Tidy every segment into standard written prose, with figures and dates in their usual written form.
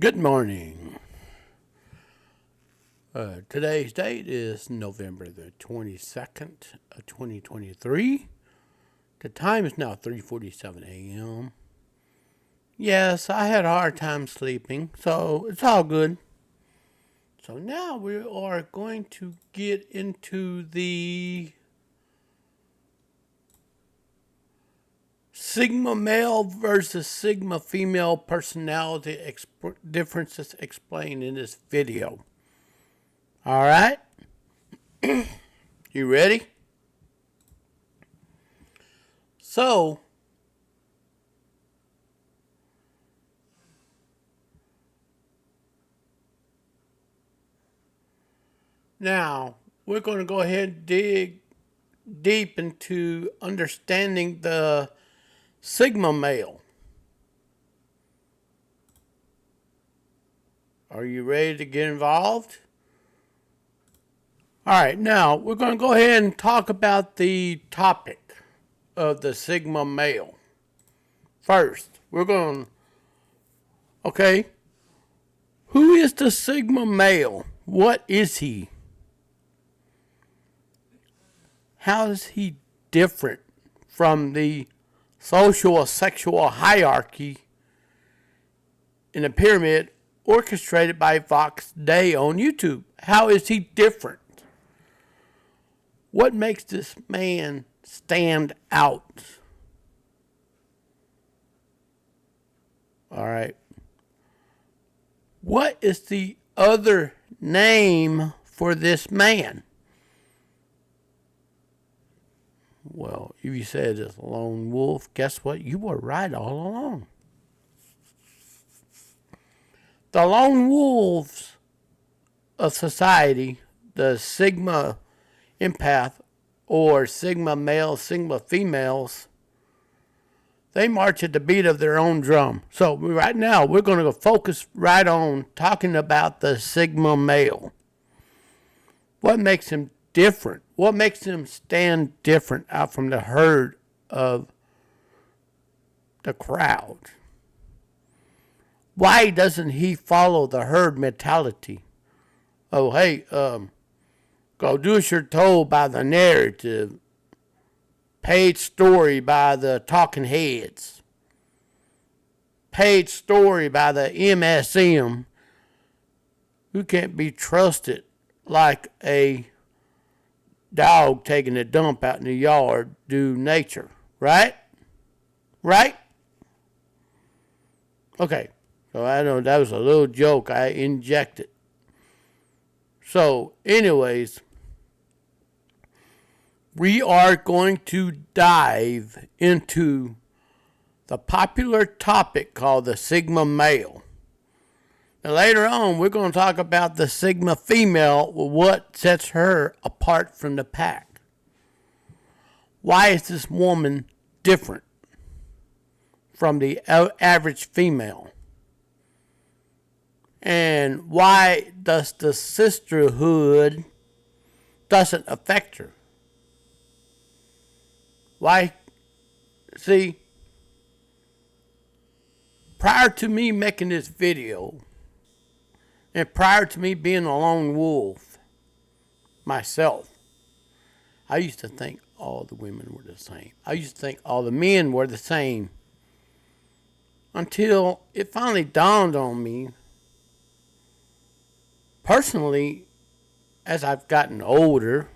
Good morning. Today's date is November the 22nd of 2023. The time is now 3:47 a.m. Yes, I had a hard time sleeping, so it's all good. So now we are going to get into the Sigma male versus Sigma female personality differences explained in this video. All right? You ready? So, now we're going to go ahead and dig deep into understanding the Sigma male. Are you ready to get involved? All right, now we're going to go ahead and talk about the topic of the Sigma male. First, we're going to, okay, who is the Sigma male? What is he? How is he different from the social or sexual hierarchy in a pyramid orchestrated by Fox Day on YouTube? How is he different? What makes this man stand out? All right. What is the other name for this man? Well, if you said it's a lone wolf, guess what? You were right all along. The lone wolves of society, the Sigma empath or Sigma male, Sigma females, they march at the beat of their own drum. So right now, we're going to focus right on talking about the Sigma male. What makes him different? What makes him stand different out from the herd of the crowd? Why doesn't he follow the herd mentality? Oh, hey, go do as you're told by the narrative. Paid story by the talking heads. Paid story by the MSM, who can't be trusted like a dog taking a dump out in the yard do nature. Right? Right? Okay. So I know that was a little joke I injected. So, anyways, we are going to dive into the popular topic called the Sigma male. Now, later on, we're going to talk about the Sigma female, what sets her apart from the pack. Why is this woman different from the average female? And why does the sisterhood doesn't affect her? Why? See, prior to me making this video, and prior to me being a lone wolf myself, I used to think all the women were the same. I used to think all the men were the same. Until it finally dawned on me, personally, as I've gotten older,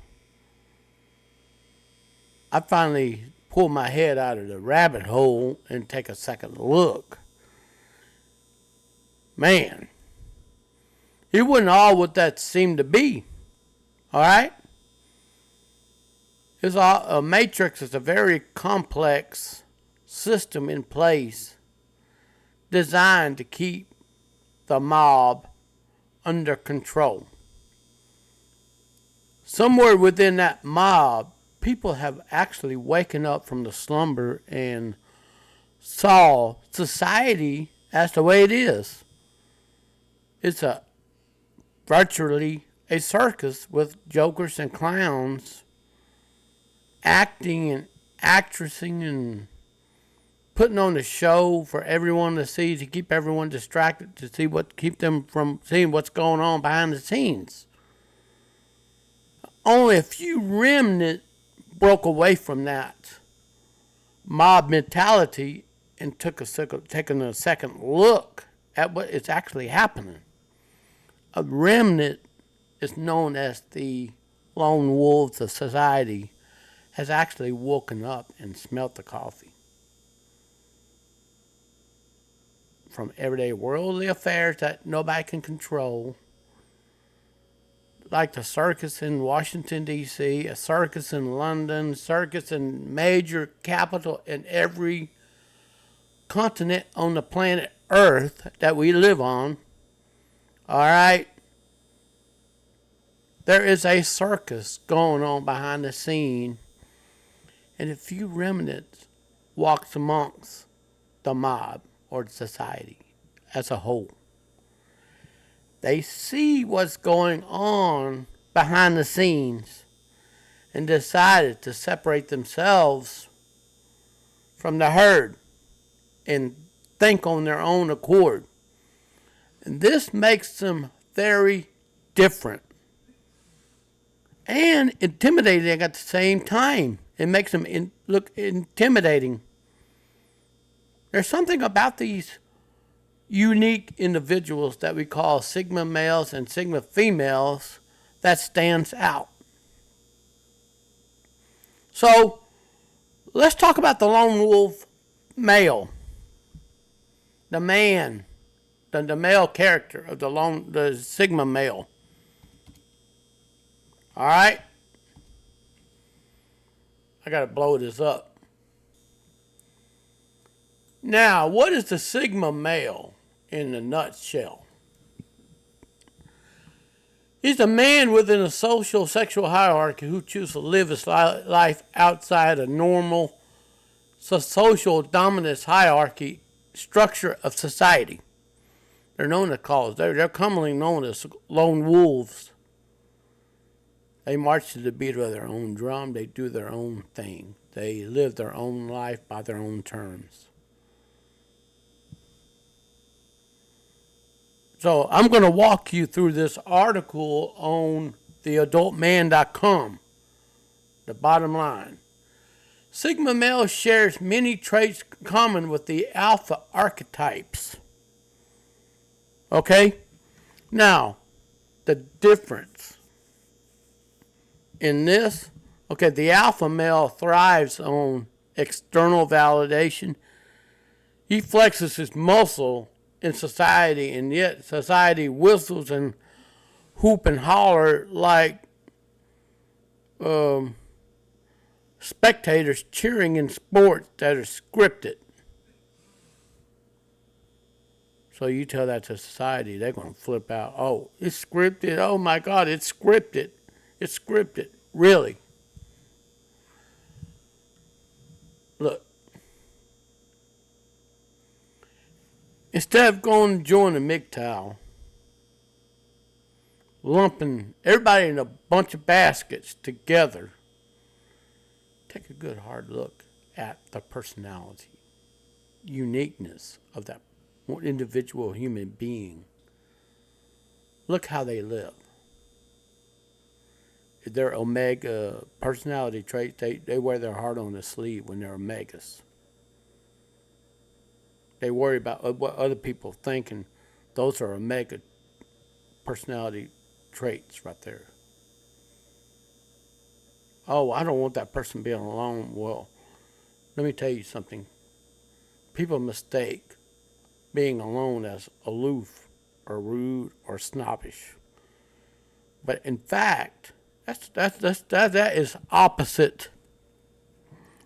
I finally pull my head out of the rabbit hole and take a second look. Man, it wasn't all what that seemed to be. All right? It's a matrix is a very complex system in place designed to keep the mob under control. Somewhere within that mob, people have actually waken up from the slumber and saw society as the way it is. It's virtually a circus with jokers and clowns acting and actressing and putting on a show for everyone to see, to keep everyone distracted, to see what keep them from seeing what's going on behind the scenes. Only a few remnant broke away from that mob mentality and taking a second look at what is actually happening. A remnant is known as the lone wolves of society, has actually woken up and smelt the coffee. From everyday worldly affairs that nobody can control, like the circus in Washington, D.C., a circus in London, circus in major capital in every continent on the planet Earth that we live on. All right? There is a circus going on behind the scene, and a few remnants walks amongst the mob or society as a whole. They see what's going on behind the scenes and decided to separate themselves from the herd and think on their own accord. And this makes them very different and intimidating at the same time. It makes them look intimidating. There's something about these unique individuals that we call Sigma males and Sigma females that stands out. So let's talk about the lone wolf male, the man, the male character of the Sigma male. All right, I gotta blow this up. Now, what is the Sigma male in a nutshell? He's a man within a social sexual hierarchy who chooses to live his life outside a normal social dominance hierarchy structure of society. They're commonly known as lone wolves. They march to the beat of their own drum. They do their own thing. They live their own life by their own terms. So I'm going to walk you through this article on theadultman.com. The bottom line. Sigma male shares many traits common with the alpha archetypes. Okay? Now, the difference in this, okay, the alpha male thrives on external validation. He flexes his muscle in society, and yet society whistles and hoop and holler like spectators cheering in sports that are scripted. So you tell that to society, they're going to flip out. Oh, it's scripted. Oh my God, it's scripted. It's scripted. Really? Look. Instead of going to join the MGTOW, lumping everybody in a bunch of baskets together, take a good hard look at the personality, uniqueness of that individual human being. Look how they live. Their omega personality traits, they wear their heart on their sleeve when they're omegas. They worry about what other people think, and those are omega personality traits right there. Oh, I don't want that person being alone. Well, let me tell you something. People mistake being alone as aloof or rude or snobbish. But in fact, that is opposite.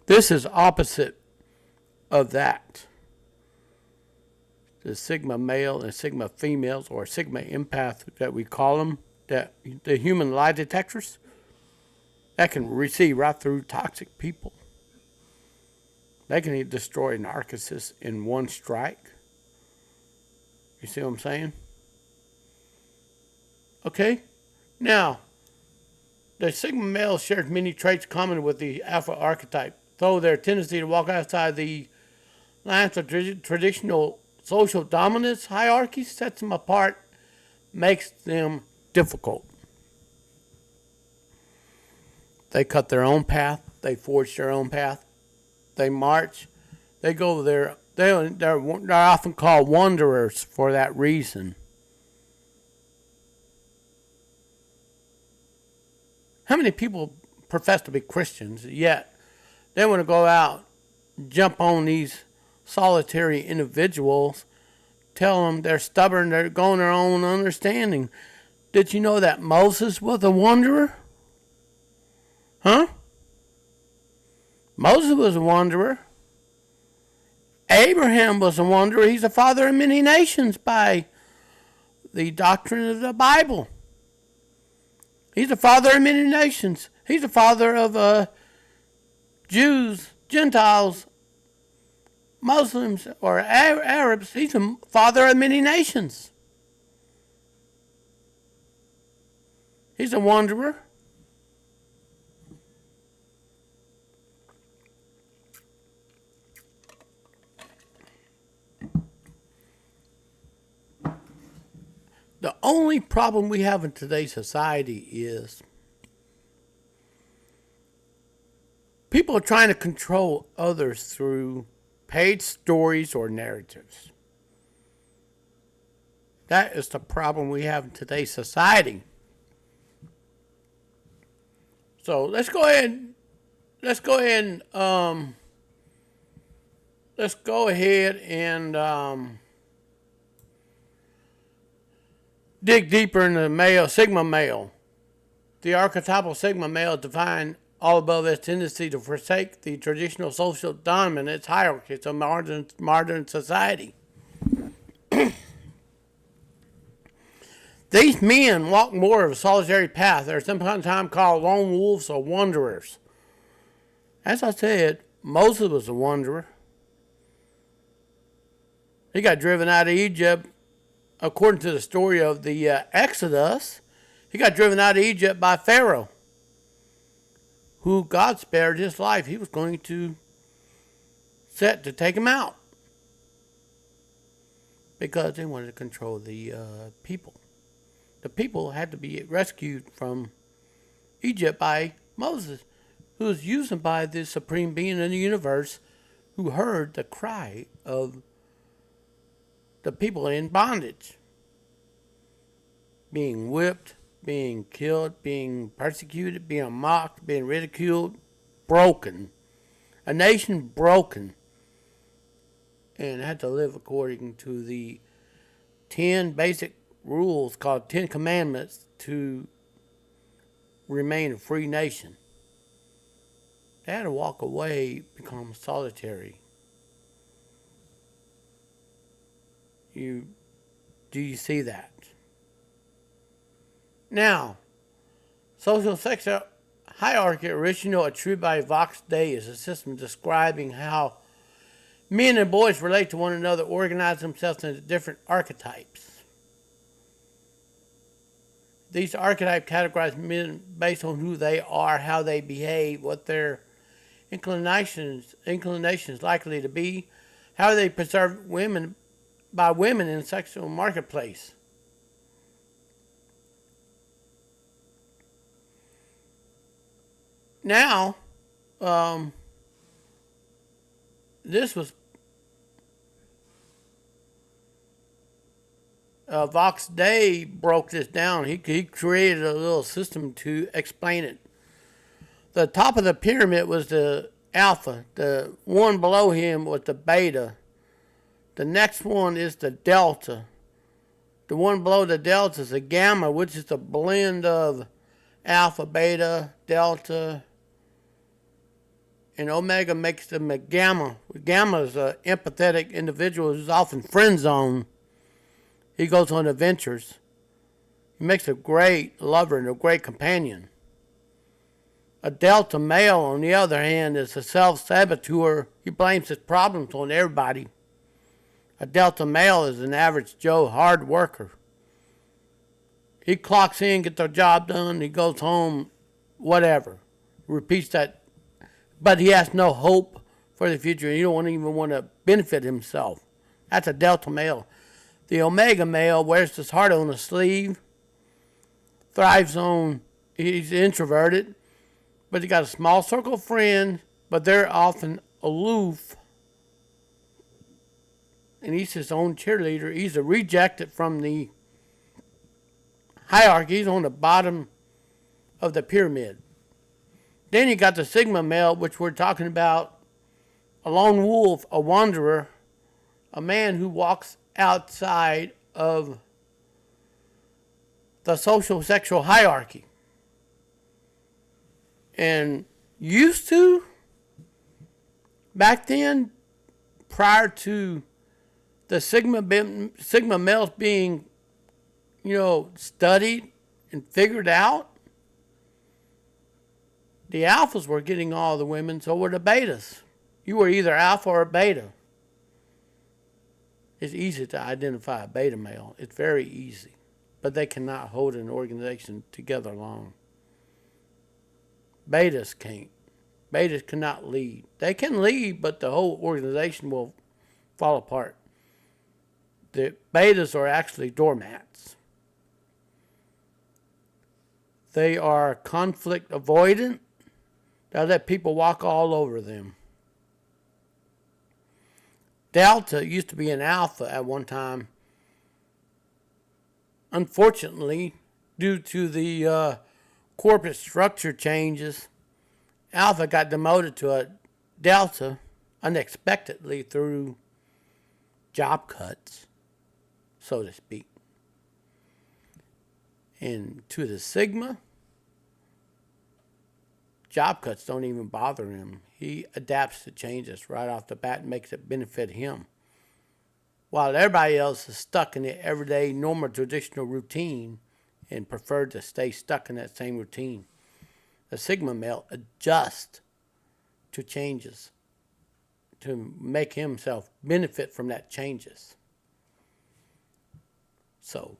This is opposite of that. The Sigma male and Sigma females, or Sigma empath that we call them, that the human lie detectors, that can see right through toxic people. They can destroy narcissists in one strike. You see what I'm saying? Okay? Now, the Sigma male shares many traits common with the alpha archetype, though their tendency to walk outside the lines of traditional social dominance hierarchies, sets them apart, makes them difficult. They cut their own path. They forge their own path. They march. They go there. They're often called wanderers for that reason. How many people profess to be Christians, yet they want to go out, jump on these solitary individuals, tell them they're stubborn, they're going their own understanding? Did you know that Moses was a wanderer? Huh? Moses was a wanderer. Abraham was a wanderer. He's the father of many nations by the doctrine of the Bible. He's the father of many nations. He's the father of Jews, Gentiles, Muslims, or Arabs. He's the father of many nations. He's a wanderer. The only problem we have in today's society is people are trying to control others through paid stories or narratives. That is the problem we have in today's society. So let's go ahead and dig deeper into male, Sigma male. The archetypal Sigma male defined all above as tendency to forsake the traditional social dominance hierarchies of modern society. These men walk more of a solitary path. They're sometimes called lone wolves or wanderers. As I said, Moses was a wanderer. He got driven out of Egypt. According to the story of the Exodus, he got driven out of Egypt by Pharaoh, who God spared his life. He was going to set to take him out because they wanted to control the people. The people had to be rescued from Egypt by Moses, who was used by the supreme being in the universe, who heard the cry of the people in bondage, being whipped, being killed, being persecuted, being mocked, being ridiculed, broken. A nation broken, and had to live according to the 10 basic rules called 10 Commandments to remain a free nation. They had to walk away, become solitary. Do you see that? Now, social sexual hierarchy, original attributed by Vox Day, is a system describing how men and boys relate to one another, organize themselves into different archetypes. These archetypes categorize men based on who they are, how they behave, what their inclinations likely to be, how they preserve women by women in the sexual marketplace. Now, this was Vox Day broke this down. He created a little system to explain it. The top of the pyramid was the alpha. The one below him was the beta. The next one is the delta. The one below the delta is the gamma, which is the blend of alpha, beta, delta, and omega makes them a gamma. Gamma is an empathetic individual who's often friend zoned. He goes on adventures. He makes a great lover and a great companion. A delta male, on the other hand, is a self-saboteur. He blames his problems on everybody. A delta male is an average Joe hard worker. He clocks in, gets the job done, he goes home, whatever. Repeats that. But he has no hope for the future. You don't even want to benefit himself. That's a delta male. The omega male wears his heart on his sleeve, thrives on, he's introverted, but he got a small circle of friends, but they're often aloof. And he's his own cheerleader. He's a rejected from the hierarchy. He's on the bottom of the pyramid. Then you got the sigma male, which we're talking about, a lone wolf, a wanderer, a man who walks outside of the social sexual hierarchy. And used to, back then, prior to the sigma males being, studied and figured out, the alphas were getting all the women, so were the betas. You were either alpha or beta. It's easy to identify a beta male. It's very easy. But they cannot hold an organization together long. Betas can't. Betas cannot lead. They can lead, but the whole organization will fall apart. The betas are actually doormats. They are conflict avoidant. They let people walk all over them. Delta used to be an alpha at one time. Unfortunately, due to the corporate structure changes, Alpha got demoted to a Delta unexpectedly through job cuts, so to speak. And to the Sigma, job cuts don't even bother him. He adapts to changes right off the bat and makes it benefit him. While everybody else is stuck in the everyday, normal, traditional routine and prefer to stay stuck in that same routine. The Sigma male adjusts to changes to make himself benefit from that changes. So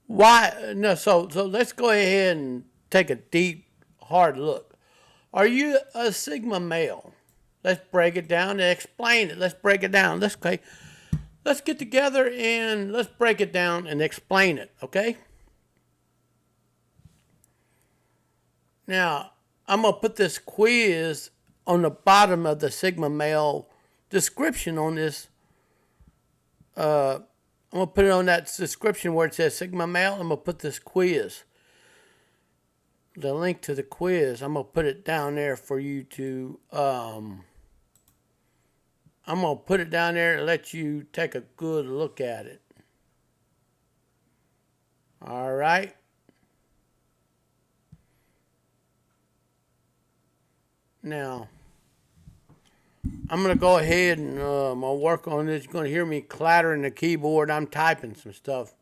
let's go ahead and take a deep, hard look. Are you a Sigma male? Let's break it down and explain it. Let's break it down. Let's get together and let's break it down and explain it, okay? Now, I'm going to put this quiz on the bottom of the Sigma male description on this. I'm going to put it on that description where it says Sigma male. I'm going to put this quiz. The link to the quiz, I'm going to put it down there for you to, I'm going to put it down there and let you take a good look at it. All right. Now, I'm going to go ahead and I'm going to work on this. You're going to hear me clattering the keyboard. I'm typing some stuff.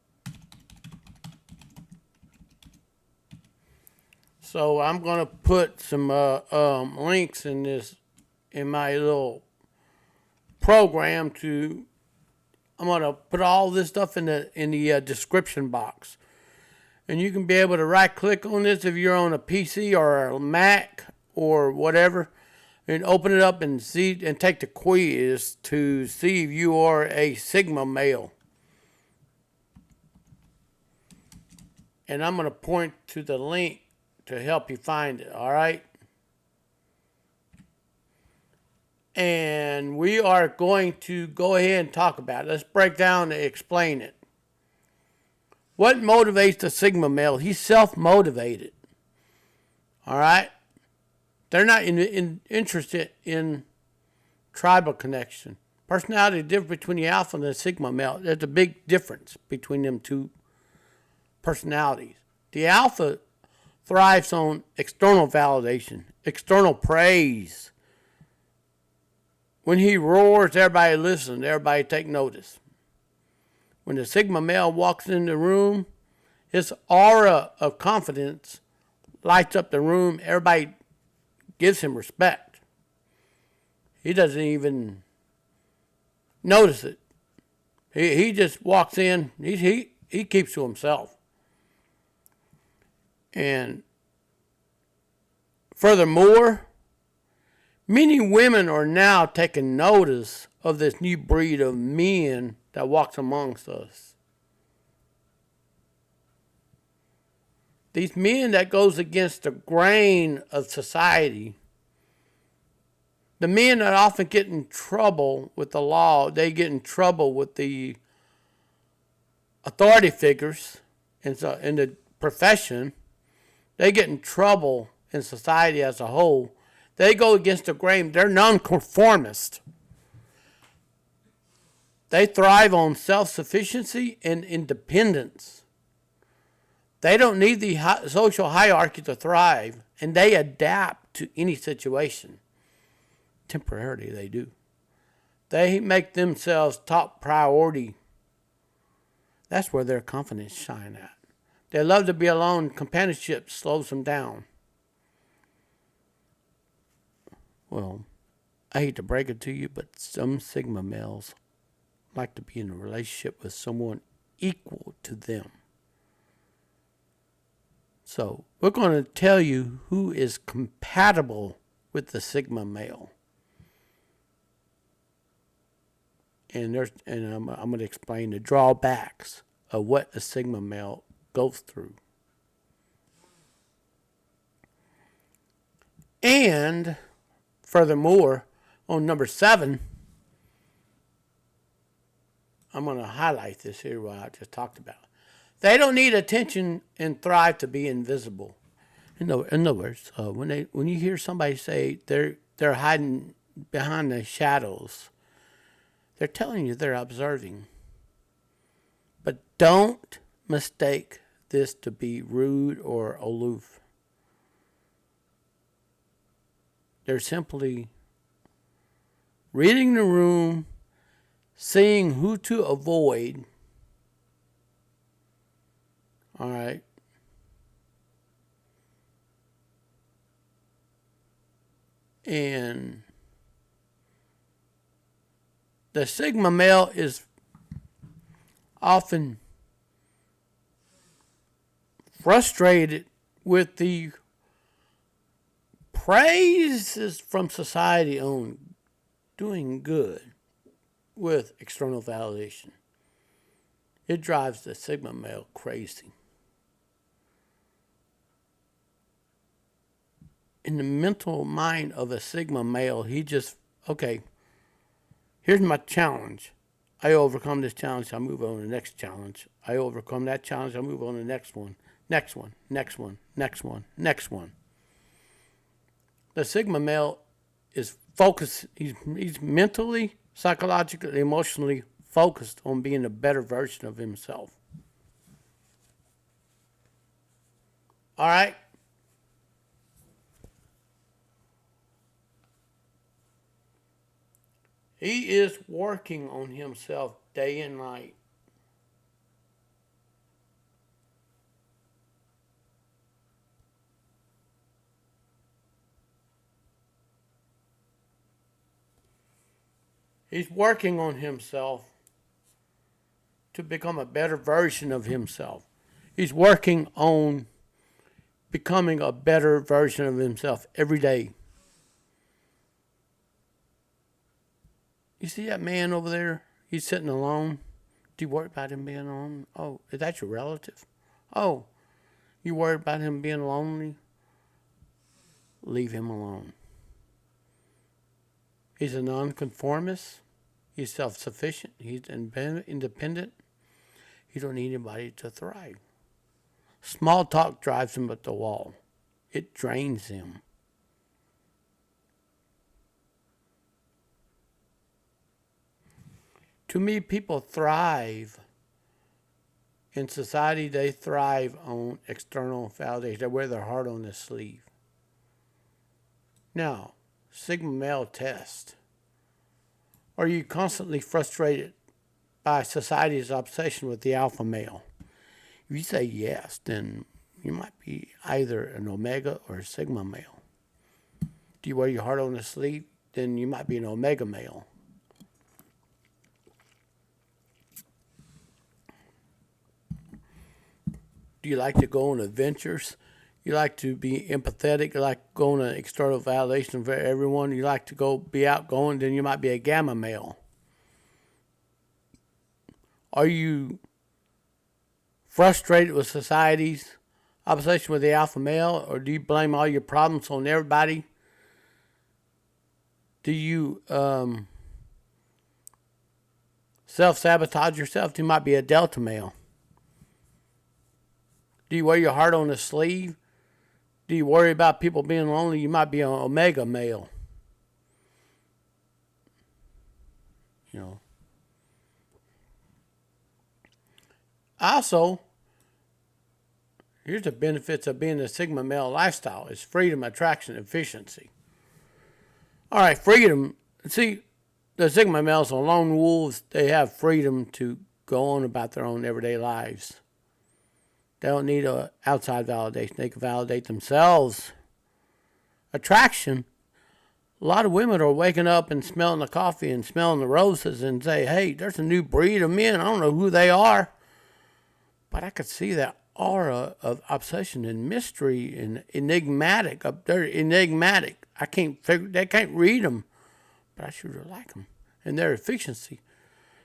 So I'm going to put some links in my little program I'm going to put all this stuff in the description box. And you can be able to right click on this if you're on a PC or a Mac or whatever, and open it up and see and take the quiz to see if you are a Sigma male. And I'm going to point to the link to help you find it, all right? And we are going to go ahead and talk about it. Let's break down and explain it. What motivates the Sigma male? He's self-motivated, all right? They're not interested in tribal connection. Personality difference between the alpha and the Sigma male. There's a big difference between them two personalities. The alpha thrives on external validation, external praise. When he roars, everybody listens, everybody take notice. When the Sigma male walks in the room, his aura of confidence lights up the room. Everybody gives him respect. He doesn't even notice it. He just walks in. He keeps to himself. And furthermore, Many women are now taking notice of this new breed of men that walks amongst us. These men that goes against the grain of society. The men that often get in trouble with the law, they get in trouble with the authority figures in the profession. They get in trouble in society as a whole. They go against the grain. They're nonconformist. They thrive on self-sufficiency and independence. They don't need the social hierarchy to thrive, and they adapt to any situation. Temporarily, they do. They make themselves top priority. That's where their confidence shine at. They love to be alone. Companionship slows them down. Well, I hate to break it to you, but some Sigma males like to be in a relationship with someone equal to them. So we're going to tell you who is compatible with the Sigma male. And I'm going to explain the drawbacks of what a Sigma male goes through. And furthermore, on number 7, I'm going to highlight this here what I just talked about. They don't need attention and thrive to be invisible. In other words, when you hear somebody say they're hiding behind the shadows, they're telling you they're observing. But don't mistake this to be rude or aloof. They're simply reading the room, seeing who to avoid. All right. And the Sigma male is often frustrated with the praises from society on doing good with external validation. It drives the Sigma male crazy. In the mental mind of a Sigma male, he just, okay, here's my challenge. I overcome this challenge, I move on to the next challenge. I overcome that challenge, I move on to the next one. Next one, next one, next one, next one. The Sigma male is focused, he's mentally, psychologically, emotionally focused on being a better version of himself. All right? He is working on himself day and night. He's working on himself to become a better version of himself. He's working on becoming a better version of himself every day. You see that man over there? He's sitting alone. Do you worry about him being alone? Oh, is that your relative? Oh, you worried about him being lonely? Leave him alone. He's a nonconformist. He's self-sufficient. He's independent. He don't need anybody to thrive. Small talk drives him at the wall. It drains him. To me, people thrive in society. They thrive on external validation. They wear their heart on their sleeve. Now, Sigma male test. Are you constantly frustrated by society's obsession with the alpha male? If you say yes, then you might be either an omega or a Sigma male. Do you wear your heart on the sleeve? Then you might be an omega male. Do you like to go on adventures? You like to be empathetic. You like going to external validation for everyone. You like to go be outgoing. Then you might be a gamma male. Are you frustrated with society's obsession with the alpha male, or do you blame all your problems on everybody? Do you self-sabotage yourself? You might be a delta male. Do you wear your heart on a sleeve? Do you worry about people being lonely? You might be an omega male. You know. Also, here's the benefits of being a sigma male lifestyle. It's freedom, attraction, efficiency. All right, freedom. See, the sigma males are lone wolves. They have freedom to go on about their own everyday lives. They don't need an outside validation. They can validate themselves. Attraction. A lot of women are waking up and smelling the coffee and smelling the roses and say, hey, there's a new breed of men. I don't know who they are. But I could see that aura of obsession and mystery and enigmatic. They're enigmatic. They can't read them. But I sure like them. And their efficiency.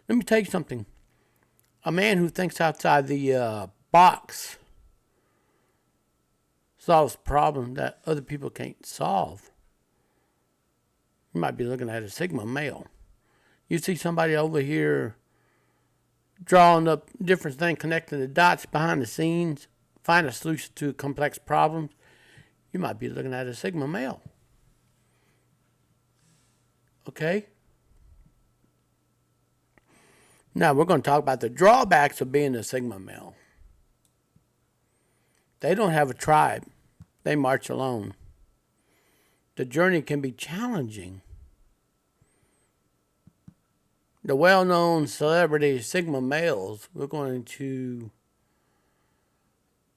Let me tell you something. A man who thinks outside the box solves problems that other people can't solve. You might be looking at a sigma male. You see somebody over here drawing up different things, connecting the dots behind the scenes, find a solution to complex problems. You might be looking at a sigma male. Okay? Now we're going to talk about the drawbacks of being a sigma male. They don't have a tribe. They march alone. The journey can be challenging. The well-known celebrity sigma males, we're going to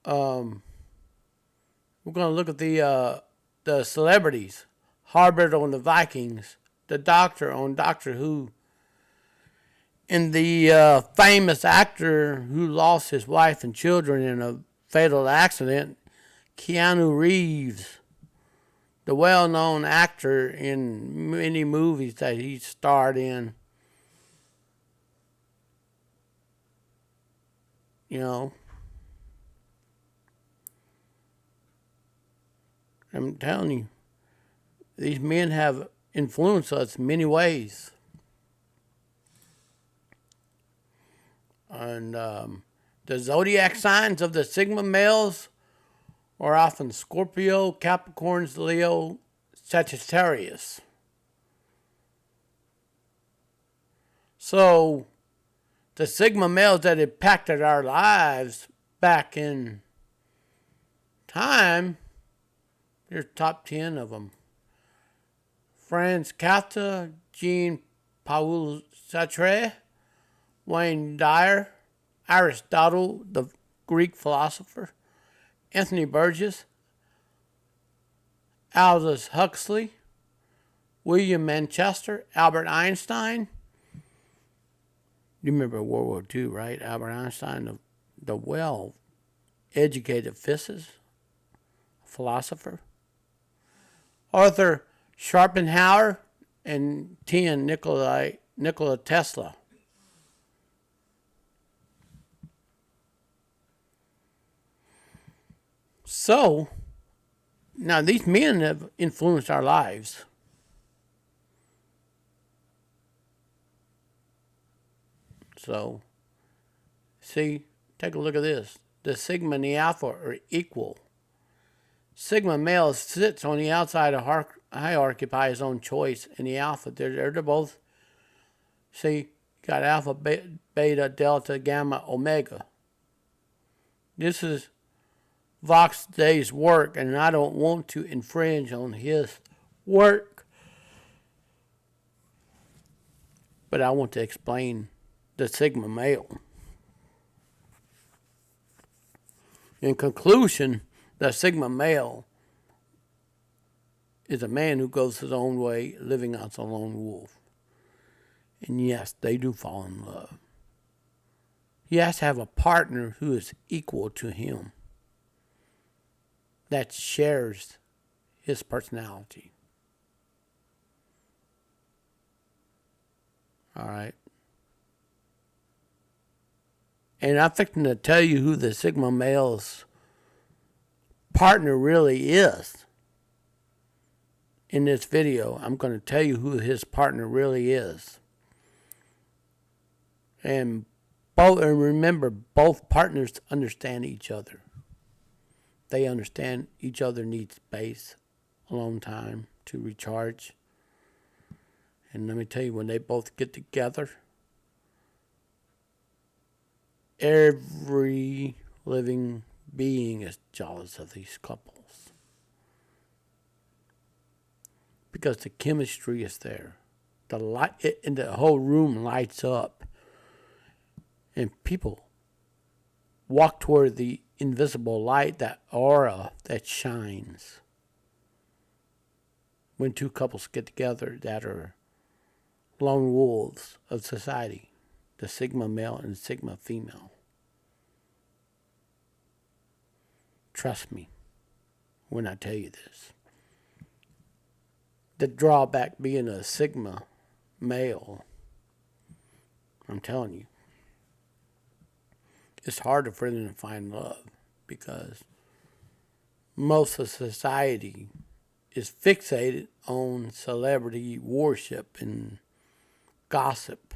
look at the celebrities. Harbert on the Vikings, the Doctor on Doctor Who, and the famous actor who lost his wife and children in a fatal accident, Keanu Reeves, the well-known actor in many movies that he starred in. You know, I'm telling you, these men have influenced us in many ways. And the zodiac signs of the sigma males are often Scorpio, Capricorns, Leo, Sagittarius. So, the sigma males that impacted our lives back in time, there's top 10 of them. Franz Kafka, Jean-Paul Sartre, Wayne Dyer, Aristotle, the Greek philosopher, Anthony Burgess, Aldous Huxley, William Manchester, Albert Einstein. You remember World War II, right? Albert Einstein, the well-educated physicist, philosopher. Arthur Schopenhauer and Nikola Tesla. So, now these men have influenced our lives. So, see, take a look at this. The sigma and the alpha are equal. Sigma male sits on the outside of hierarchy by his own choice, and the alpha, they're both, see, you got alpha, beta, delta, gamma, omega. This is Vox Day's work, and I don't want to infringe on his work, but I want to explain the sigma male. In conclusion, the sigma male is a man who goes his own way, living as a lone wolf. And yes, they do fall in love. He has to have a partner who is equal to him. that shares his personality. All right. And I'm fixing to tell you who the Sigma male's partner really is. In this video, I'm going to tell you who his partner really is. And remember, both partners understand each other. They understand each other needs space, alone time to recharge. And let me tell you, when they both get together, every living being is jealous of these couples. Because the chemistry is there. The light and the whole room lights up. And people walk toward the invisible light, that aura that shines. When two couples get together that are lone wolves of society, the Sigma male and Sigma female. Trust me when I tell you this. The drawback being a Sigma male, I'm telling you, it's harder for them to find love because most of society is fixated on celebrity worship and gossip,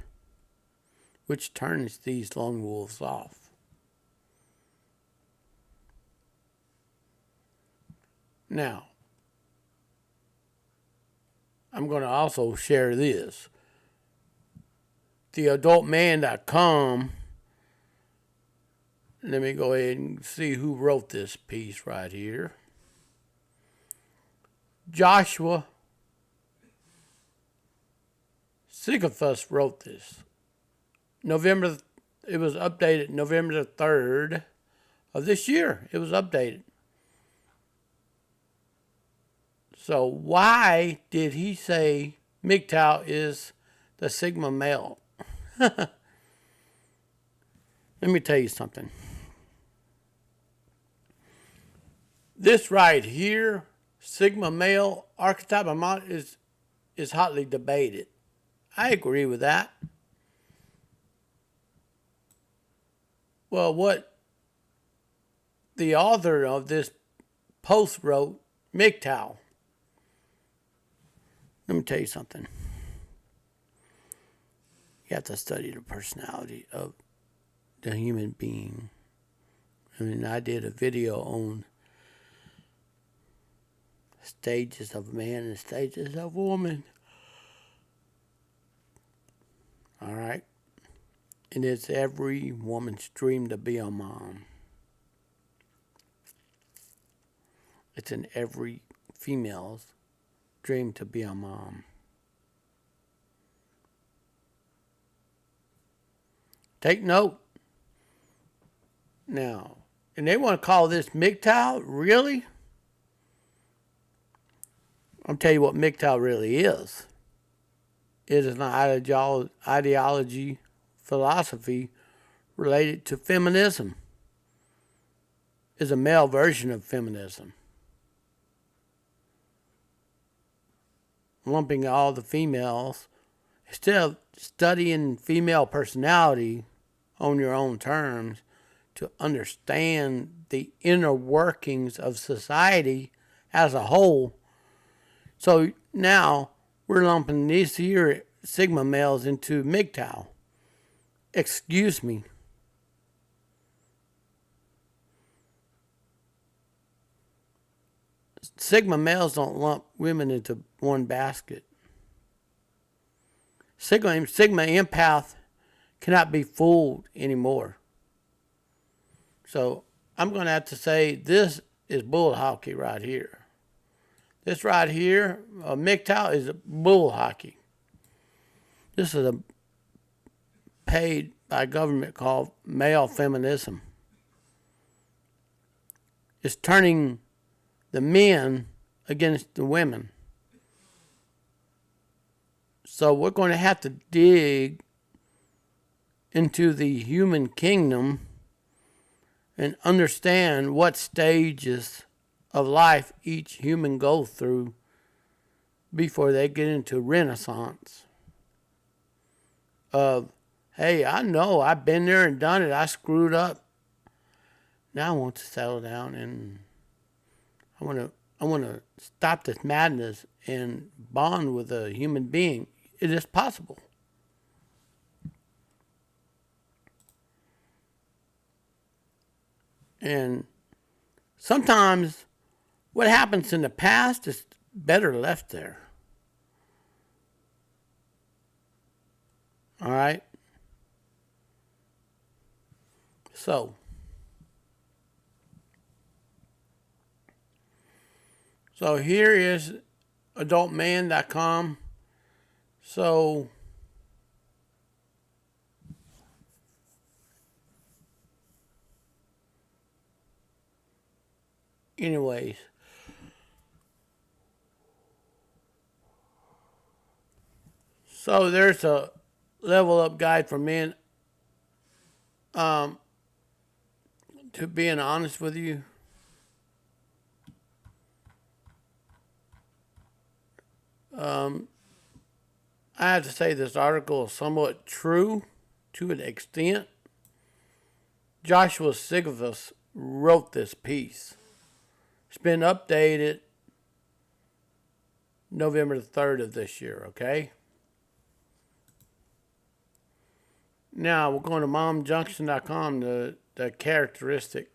which turns these lone wolves off. Now, I'm going to also share this. TheAdultMan.com. Let me go ahead and see who wrote this piece right here. Joshua Sigathus wrote this. It was updated November the 3rd of this year. It was updated. So why did he say MGTOW is the Sigma male? Let me tell you something. This right here, Sigma male archetype is hotly debated. I agree with that. Well, what the author of this post wrote, MGTOW. Let me tell you something. You have to study the personality of the human being. I mean, I did a video on stages of man and stages of woman. All right? And it's every woman's dream to be a mom. It's in every female's dream to be a mom. Take note. Now, and they want to call this MGTOW? Really? I'll tell you what MGTOW really is. It is an ideology, philosophy related to feminism. It's a male version of feminism. Lumping all the females, instead of studying female personality on your own terms to understand the inner workings of society as a whole. So now we're lumping these here Sigma males into MGTOW. Excuse me. Sigma males don't lump women into one basket. Sigma empath cannot be fooled anymore. So I'm going to have to say this is bull hockey right here. This right here, MGTOW, is bull hockey. This is a paid by government called male feminism. It's turning the men against the women. So we're going to have to dig into the human kingdom and understand what stages of life each human goes through before they get into renaissance of, hey, I know I've been there and done it. I screwed up. Now I want to settle down and I want to stop this madness and bond with a human being. It is possible. And sometimes what happens in the past is better left there. All right? So here is adultman.com. So anyways, so there's a level up guide for men. To being honest with you, I have to say this article is somewhat true to an extent. Joshua Sigvus wrote this piece. It's been updated November the 3rd of this year, okay? Now, we're going to momjunction.com. The characteristic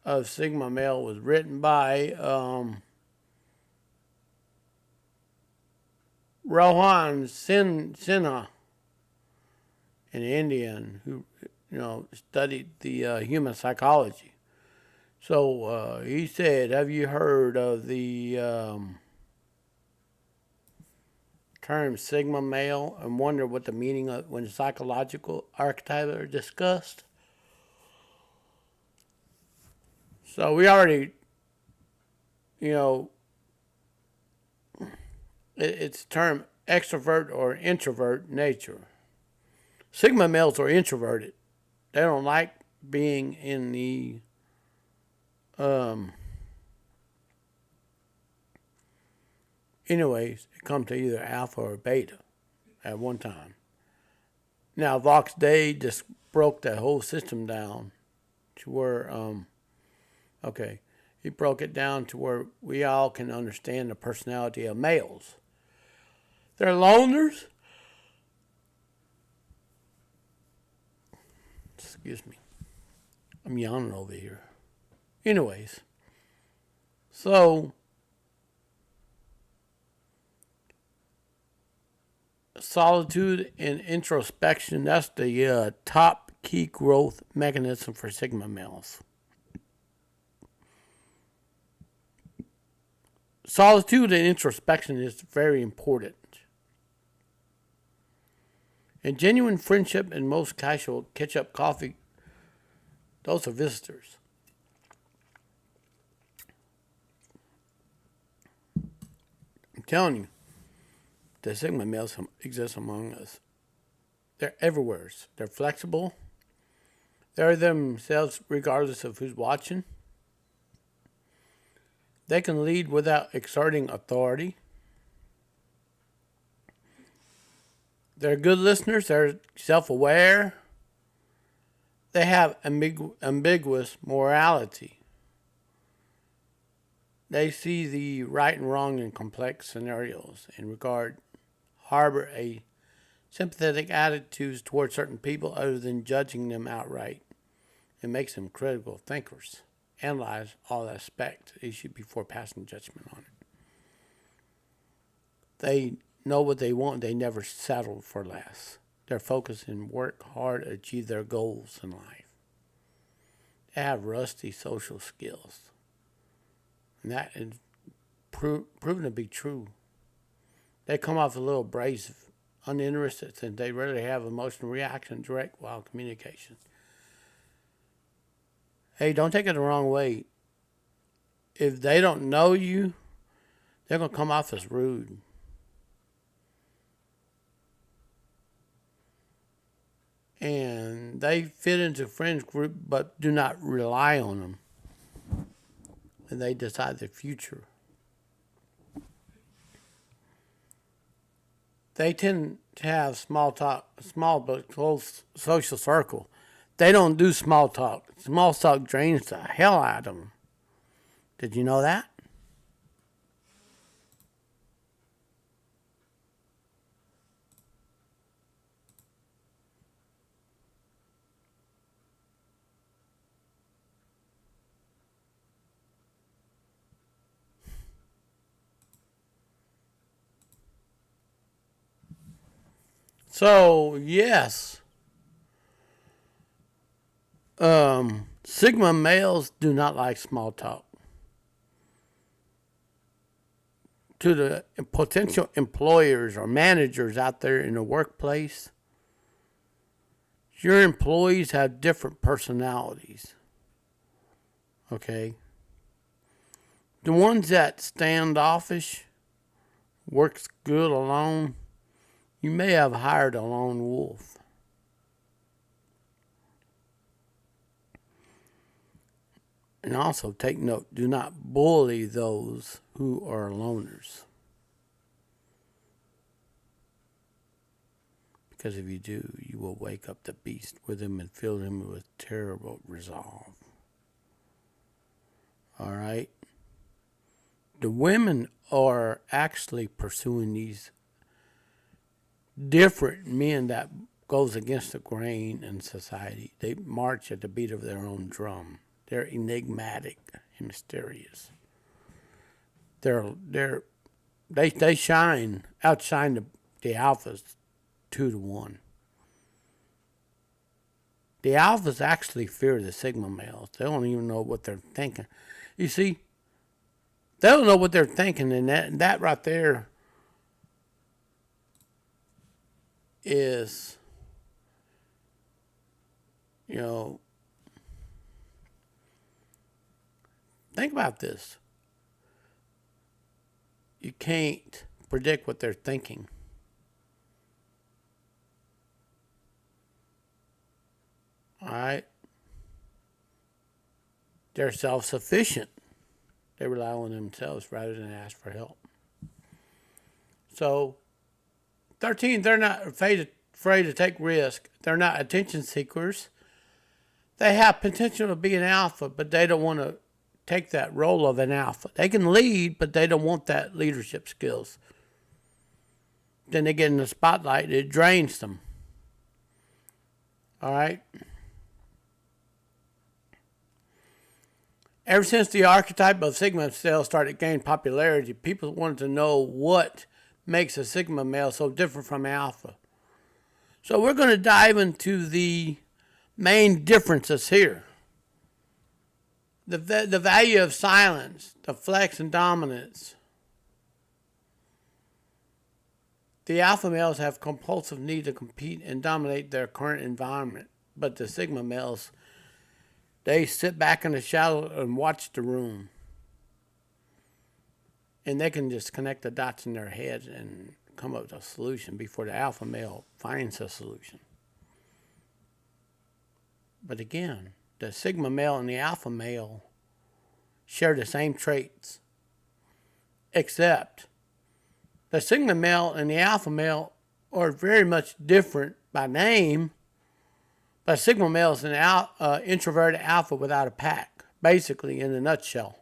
of Sigma male was written by Rohan Sinha, an Indian who studied the human psychology. So he said, have you heard of the term Sigma male and wonder what the meaning of when psychological archetypes are discussed? So we already, it's term extrovert or introvert nature. Sigma males are introverted. They don't like being in the anyways, it comes to either alpha or beta at one time. Now Vox Day just broke that whole system down to where he broke it down to where we all can understand the personality of males. They're loners. Excuse me. I'm yawning over here. Anyways, so solitude and introspection, that's the top key growth mechanism for Sigma males. Solitude and introspection is very important. And genuine friendship and most casual catch-up coffee, those are visitors. I'm telling you, the Sigma males exist among us. They're everywhere. They're flexible. They're themselves regardless of who's watching. They can lead without exerting authority. They're good listeners. They're self-aware. They have ambiguous morality. They see the right and wrong in complex scenarios and harbor a sympathetic attitudes toward certain people other than judging them outright. It makes them critical thinkers. Analyze all aspects of the issue before passing judgment on it. They know what they want. They never settle for less. They're focused and work hard to achieve their goals in life. They have rusty social skills. And that is proven to be true. They come off a little abrasive, uninterested, and they rarely have emotional reaction, direct while communication. Hey, don't take it the wrong way. If they don't know you, they're going to come off as rude. And they fit into friends group, but do not rely on them. and they decide the future. They tend to have small but close social circle. They don't do small talk. Small talk drains the hell out of them. Did you know that? So, yes, Sigma males do not like small talk. To the potential employers or managers out there in the workplace, your employees have different personalities. Okay? The ones that standoffish, works good alone, you may have hired a lone wolf. And also take note, do not bully those who are loners. Because if you do, you will wake up the beast within and fill him with terrible resolve. All right? The women are actually pursuing these different men that goes against the grain in society. They march at the beat of their own drum. They're enigmatic and mysterious. They outshine the alphas 2-1. The alphas actually fear the Sigma males. They don't even know what they're thinking. You see, they don't know what they're thinking, and that right there is, think about this. You can't predict what they're thinking. All right? They're self-sufficient. They rely on themselves rather than ask for help. So, 13, they're not afraid to take risk. They're not attention seekers. They have potential to be an alpha, but they don't want to take that role of an alpha. They can lead, but they don't want that leadership skills. Then they get in the spotlight. It drains them. All right? Ever since the archetype of Sigma male started gaining popularity, people wanted to know what makes a Sigma male so different from alpha. So we're going to dive into the main differences here. The value of silence, the flex and dominance. The alpha males have compulsive need to compete and dominate their current environment, but the Sigma males, they sit back in the shadow and watch the room. And they can just connect the dots in their heads and come up with a solution before the alpha male finds a solution. But again, the Sigma male and the alpha male share the same traits, except the Sigma male and the alpha male are very much different by name, but Sigma male is an introverted alpha without a pack, basically in a nutshell.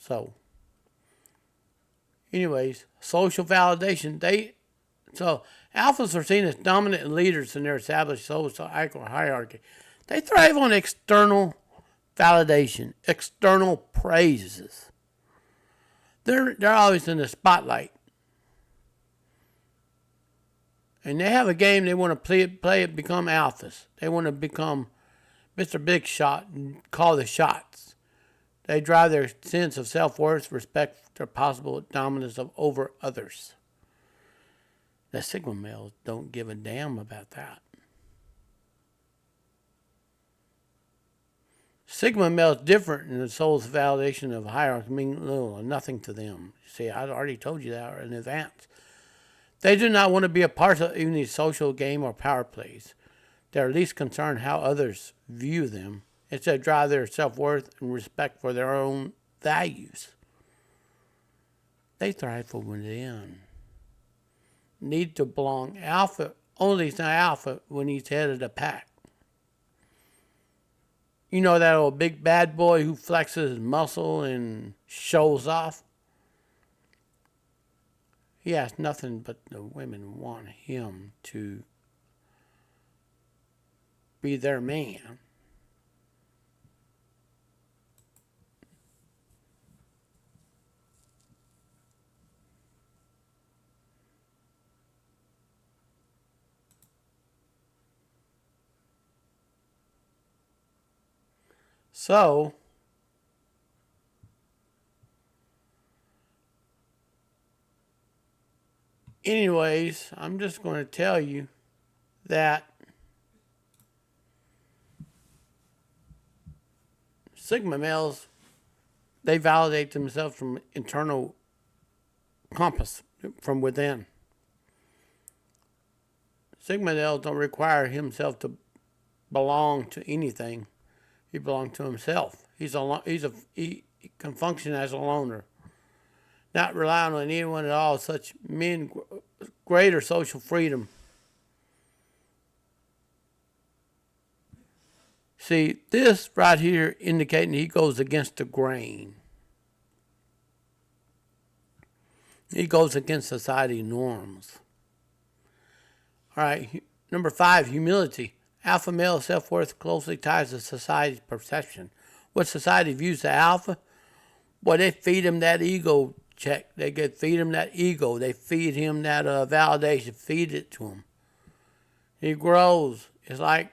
So, anyways, social validation. So alphas are seen as dominant leaders in their established social hierarchy. They thrive on external validation, external praises. They're always in the spotlight. And they have a game they want to play it, become alphas. They want to become Mr. Big Shot and call the shots. They drive their sense of self-worth, respect their possible dominance over others. The Sigma males don't give a damn about that. Sigma males different in the soul's validation of hierarchy, mean little or nothing to them. See, I already told you that in advance. They do not want to be a part of any social game or power plays. They are least concerned how others view them instead of drive their self-worth and respect for their own values. They thrive from within. Need to belong alpha. Only he's not alpha when he's head of the pack. You know that old big bad boy who flexes his muscle and shows off? He has nothing but the women want him to be their man. So, anyways, I'm just going to tell you that Sigma males, they validate themselves from internal compass, from within. Sigma males don't require himself to belong to anything. He belongs to himself. He can function as a loner, not relying on anyone at all. Such men greater social freedom. See, this right here indicating he goes against the grain. He goes against society norms. All right, number 5, humility. Alpha male self-worth closely ties to society's perception. What society views the alpha? Well, they feed him that ego check. They feed him that ego. They feed him that validation. Feed it to him. He grows. It's like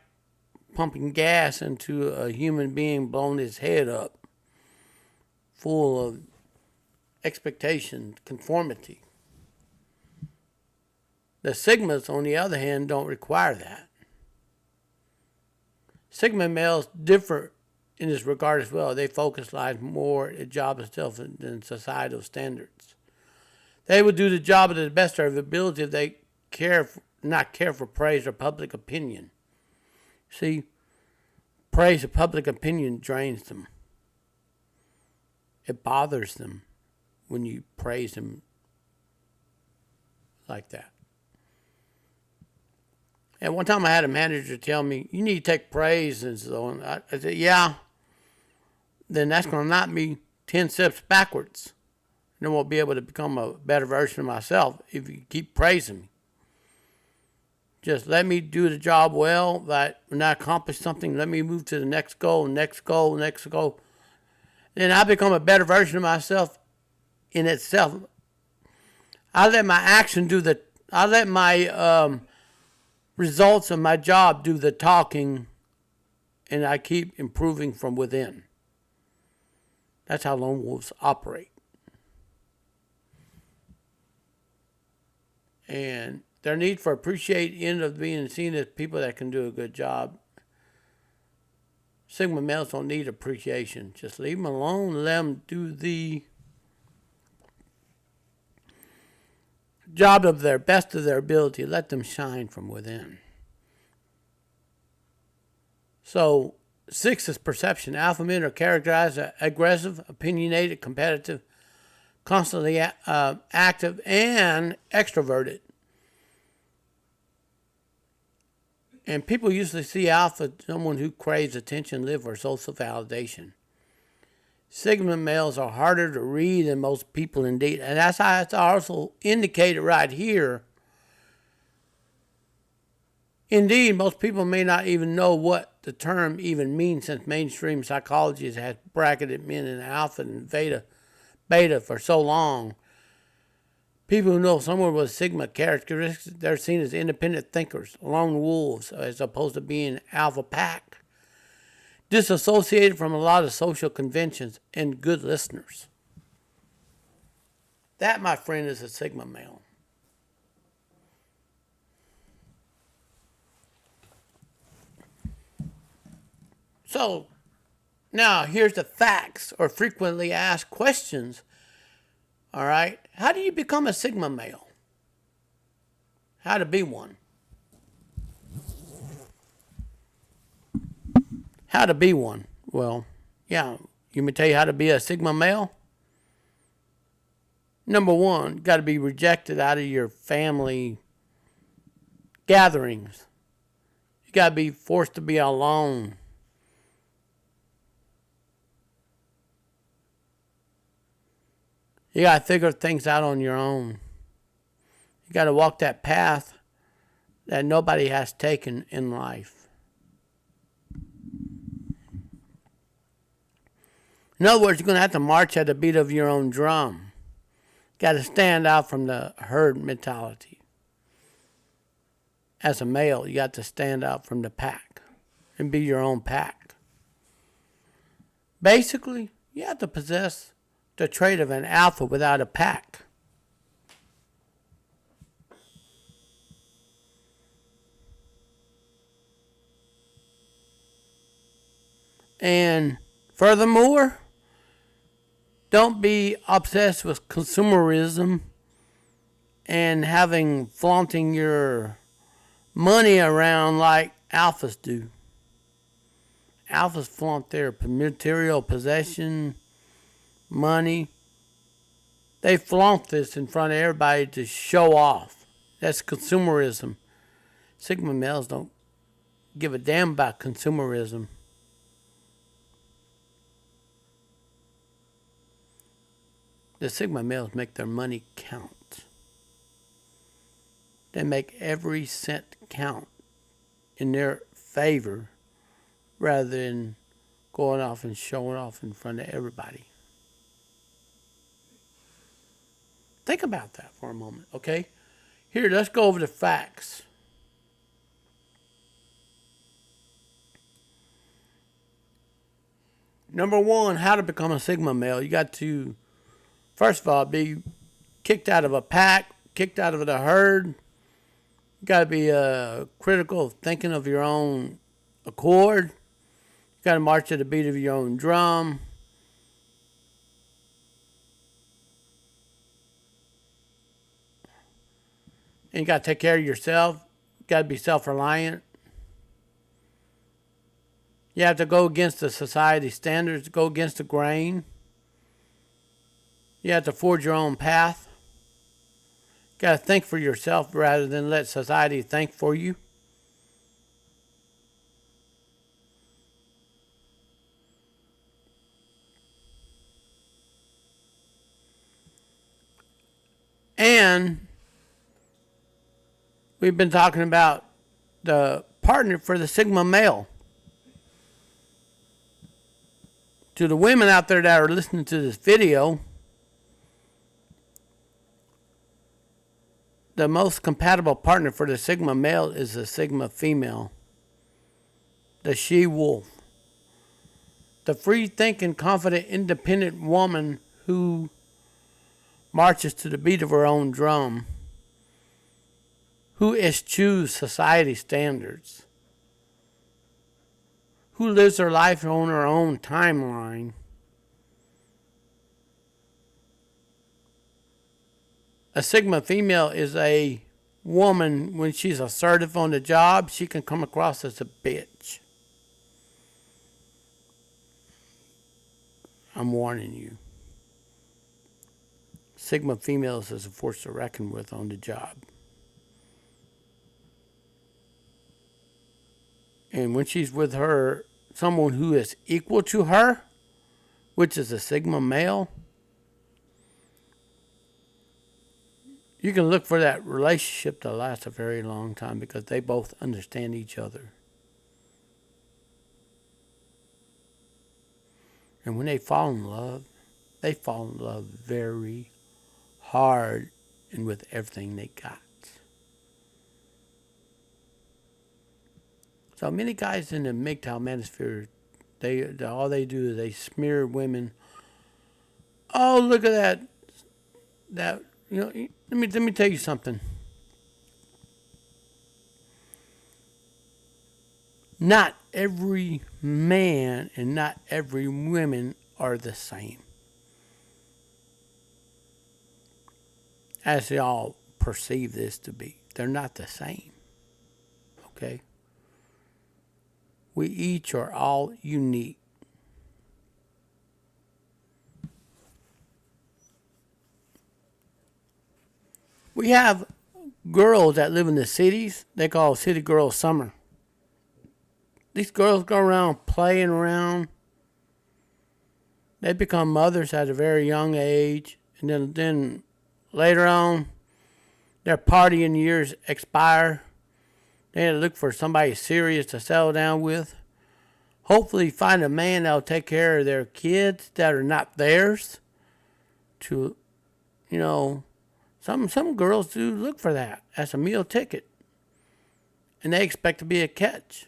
pumping gas into a human being blowing his head up, full of expectation, conformity. The Sigmas, on the other hand, don't require that. Sigma males differ in this regard as well. They focus lies more at job itself than societal standards. They will do the job to the best of their ability if they not care for praise or public opinion. See, praise or public opinion drains them. It bothers them when you praise them like that. And one time I had a manager tell me, you need to take praise and so on. I said, yeah, then that's going to knock me 10 steps backwards. And I won't be able to become a better version of myself if you keep praising me. Just let me do the job well. That when I accomplish something, let me move to the next goal, next goal, next goal. Then I become a better version of myself in itself. I let my action do the, I let my results of my job do the talking, and I keep improving from within. That's how lone wolves operate. And their need for appreciation end up being seen as people that can do a good job. Sigma males don't need appreciation. Just leave them alone. Let them do the job of their best of their ability. Let them shine from within. So, 6 is perception. Alpha men are characterized as aggressive, opinionated, competitive, constantly active, and extroverted. And people usually see alpha as someone who craves attention, live for social validation. Sigma males are harder to read than most people indeed. And that's how it's also indicated right here. Indeed, most people may not even know what the term even means, since mainstream psychology has bracketed men in alpha and beta for so long. People who know someone with Sigma characteristics, they're seen as independent thinkers, lone wolves, as opposed to being alpha pack. Disassociated from a lot of social conventions and good listeners. That, my friend, is a Sigma male. So, now here's the facts or frequently asked questions. All right, how do you become a Sigma male? How to be one? How to be one? Well, yeah, you may tell you how to be a Sigma male. Number one, you got to be rejected out of your family gatherings. You got to be forced to be alone. You got to figure things out on your own. You got to walk that path that nobody has taken in life. In other words, you're going to have to march at the beat of your own drum. You got to stand out from the herd mentality. As a male, you got to stand out from the pack and be your own pack. Basically, you have to possess the trait of an alpha without a pack. And furthermore, don't be obsessed with consumerism and flaunting your money around like alphas do. Alphas flaunt their material possession, money. They flaunt this in front of everybody to show off. That's consumerism. Sigma males don't give a damn about consumerism. The Sigma males make their money count. They make every cent count in their favor rather than going off and showing off in front of everybody. Think about that for a moment, okay? Here, let's go over the facts. Number one, how to become a Sigma male. You got to, first of all, be kicked out of a pack, kicked out of the herd. You got to be critical of thinking of your own accord. You got to march at the beat of your own drum. And you got to take care of yourself. You got to be self-reliant. You have to go against the society standards, go against the grain. You have to forge your own path. You got to think for yourself rather than let society think for you. And we've been talking about the partner for the Sigma male. To the women out there that are listening to this video, the most compatible partner for the Sigma male is the Sigma female, the she-wolf, the free-thinking, confident, independent woman who marches to the beat of her own drum, who eschews society standards, who lives her life on her own timeline. A Sigma female is a woman, when she's assertive on the job, she can come across as a bitch. I'm warning you. Sigma females is a force to reckon with on the job. And when she's with someone who is equal to her, which is a Sigma male, you can look for that relationship to last a very long time because they both understand each other. And when they fall in love very hard and with everything they got. So many guys in the MGTOW manosphere, all they do is they smear women. Oh, look at that. Let me tell you something. Not every man and not every woman are the same, as they all perceive this to be. They're not the same. Okay? We each are all unique. We have girls that live in the cities. They call city girls summer. These girls go around playing around. They become mothers at a very young age. And then later on, their partying years expire. They look for somebody serious to settle down with. Hopefully find a man that'll take care of their kids that are not theirs. To, you know, some girls do look for that as a meal ticket. And they expect to be a catch.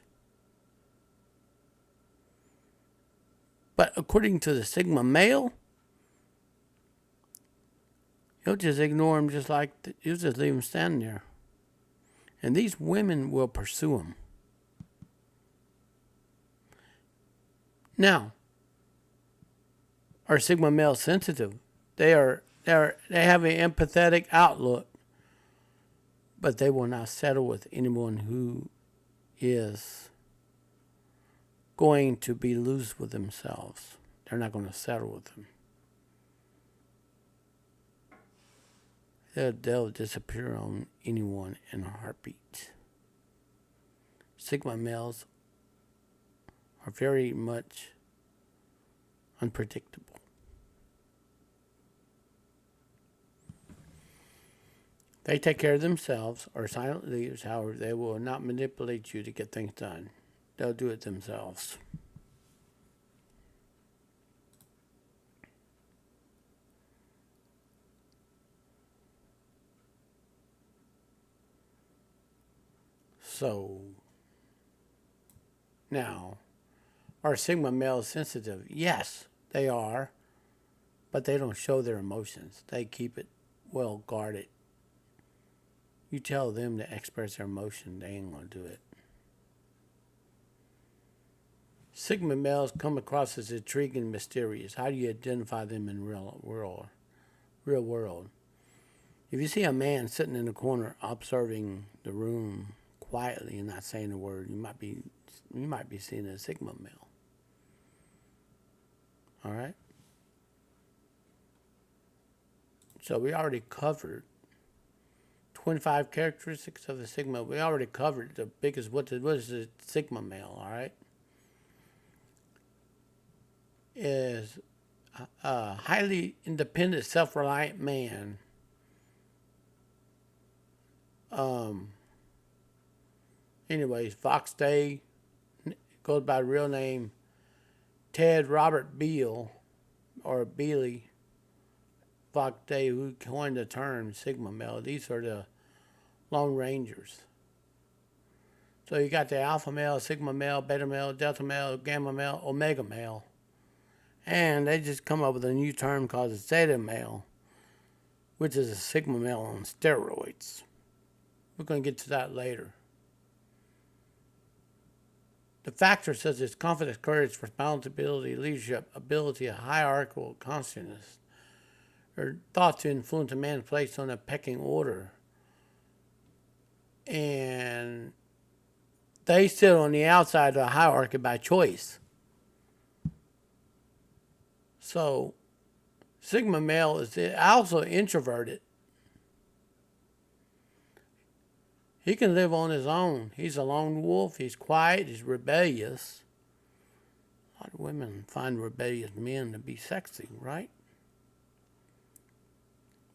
But according to the Sigma male, he'll just ignore him just like, he'll just leave him standing there. And these women will pursue him. Now, are Sigma males sensitive? They have an empathetic outlook, but they will not settle with anyone who is going to be loose with themselves. They're not going to settle with them. They'll disappear on anyone in a heartbeat. Sigma males are very much unpredictable. They take care of themselves or silent leaders. However, they will not manipulate you to get things done. They'll do it themselves. So, now, are Sigma males sensitive? Yes, they are. But they don't show their emotions. They keep it well guarded. You tell them to express their emotion, they ain't going to do it. Sigma males come across as intriguing and mysterious. How do you identify them in real world? If you see a man sitting in the corner observing the room quietly and not saying a word, you might be seeing a Sigma male. All right? So we already covered 25 characteristics of the Sigma. We already covered the biggest, what is the Sigma male, all right? Is a highly independent, self-reliant man. Anyways, Fox Day goes by real name Ted Robert Beale, or Bealey Fox Day, who coined the term Sigma male. These are the Lone Rangers. So you got the Alpha male, Sigma male, Beta male, Delta male, Gamma male, Omega male. And they just come up with a new term called the Zeta male, which is a Sigma male on steroids. We're going to get to that later. The factors such as confidence, courage, responsibility, leadership, ability, hierarchical consciousness are thought to influence a man's place on a pecking order. And they sit on the outside of the hierarchy by choice. So, Sigma male is also introverted. He can live on his own. He's a lone wolf. He's quiet. He's rebellious. A lot of women find rebellious men to be sexy, right?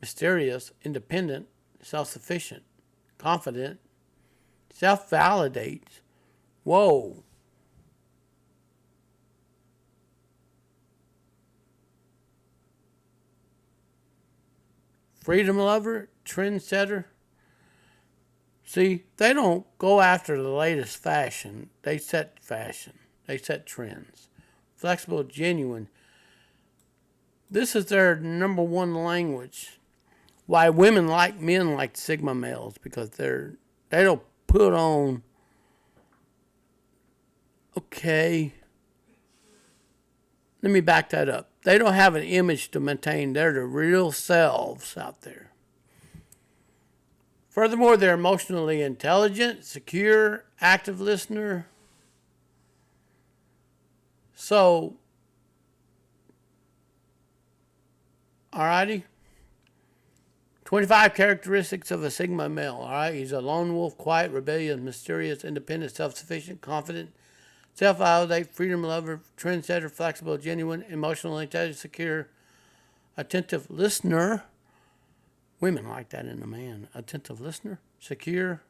Mysterious, independent, self-sufficient, confident, self-validates. Whoa. Freedom lover, trendsetter. See, they don't go after the latest fashion. They set fashion. They set trends. Flexible, genuine. This is their number one language. Why women like men like Sigma males, because they don't put on, okay, let me back that up. They don't have an image to maintain. They're the real selves out there. Furthermore, they're emotionally intelligent, secure, active listener. So, alrighty. 25 characteristics of a Sigma male. All right. He's a lone wolf, quiet, rebellious, mysterious, independent, self sufficient, confident, self validate, freedom lover, trendsetter, flexible, genuine, emotional, intelligent, secure, attentive listener. Women like that in a man. Attentive listener, secure,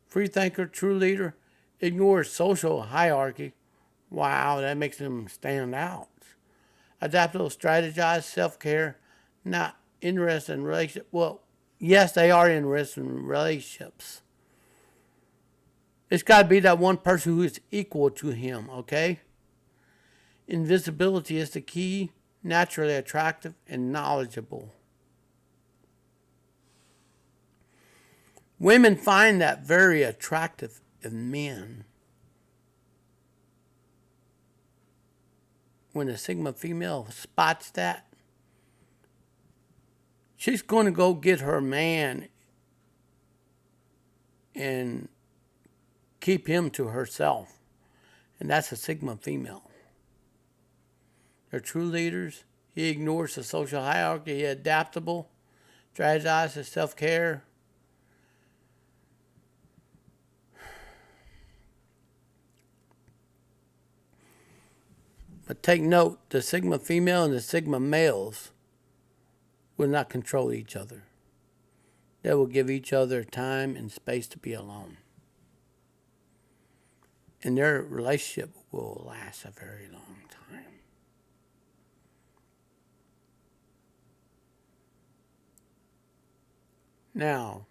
free thinker, true leader, ignores social hierarchy. Wow, that makes him stand out. Adaptable, strategize, self care, not interested in relationships. Well, yes, they are interested in relationships. It's got to be that one person who is equal to him, okay? Invisibility is the key, naturally attractive, and knowledgeable. Women find that very attractive in men. When a Sigma female spots that, she's going to go get her man and keep him to herself. And that's a Sigma female. They're true leaders. He ignores the social hierarchy. He's adaptable, strategizes, self-care. But take note, the Sigma female and the Sigma males will not control each other. They will give each other time and space to be alone. And their relationship will last a very long time. Now,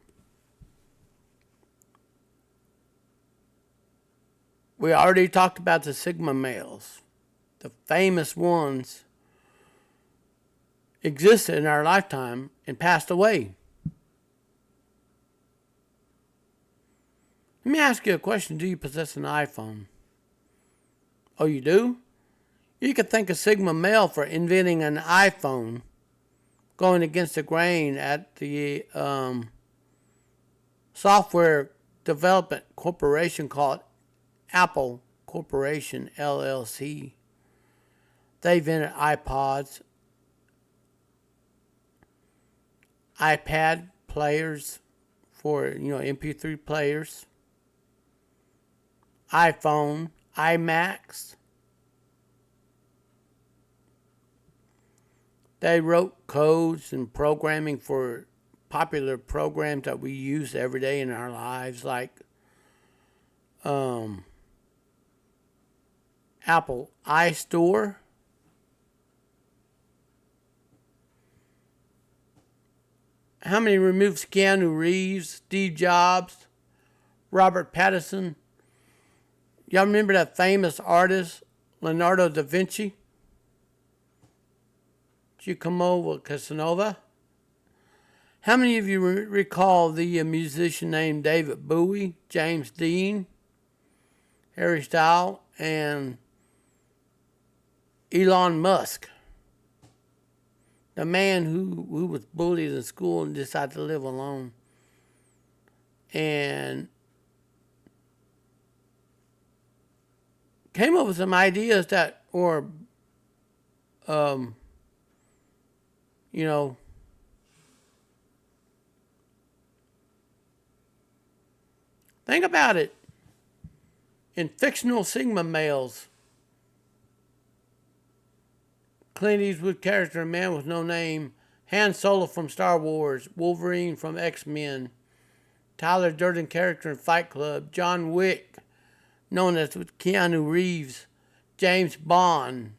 we already talked about the Sigma males. The famous ones existed in our lifetime and passed away. Let me ask you a question. Do you possess an iPhone? Oh, you do? You could thank a Sigma male for inventing an iPhone, going against the grain at the software development corporation called Apple Corporation, LLC. They invented iPods, iPad players for, MP3 players, iPhone, iMacs. They wrote codes and programming for popular programs that we use every day in our lives, like Apple iStore, how many removed Keanu Reeves, Steve Jobs, Robert Pattinson? Y'all remember that famous artist, Leonardo da Vinci? Giacomo Casanova? How many of you recall the musician named David Bowie, James Dean, Harry Styles, and Elon Musk? The man who was bullied in school and decided to live alone. And came up with some ideas that, think about it. In fictional Sigma males, Clint Eastwood character, a man with no name, Han Solo from Star Wars, Wolverine from X-Men, Tyler Durden character in Fight Club, John Wick, known as Keanu Reeves, James Bond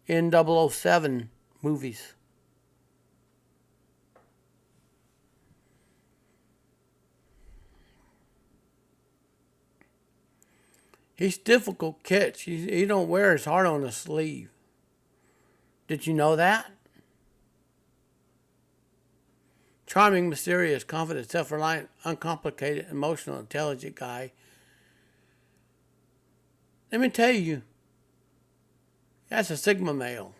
in 007 movies. He's difficult catch. He don't wear his heart on his sleeve. Did you know that? Charming, mysterious, confident, self-reliant, uncomplicated, emotional, intelligent guy. Let me tell you, that's a Sigma male.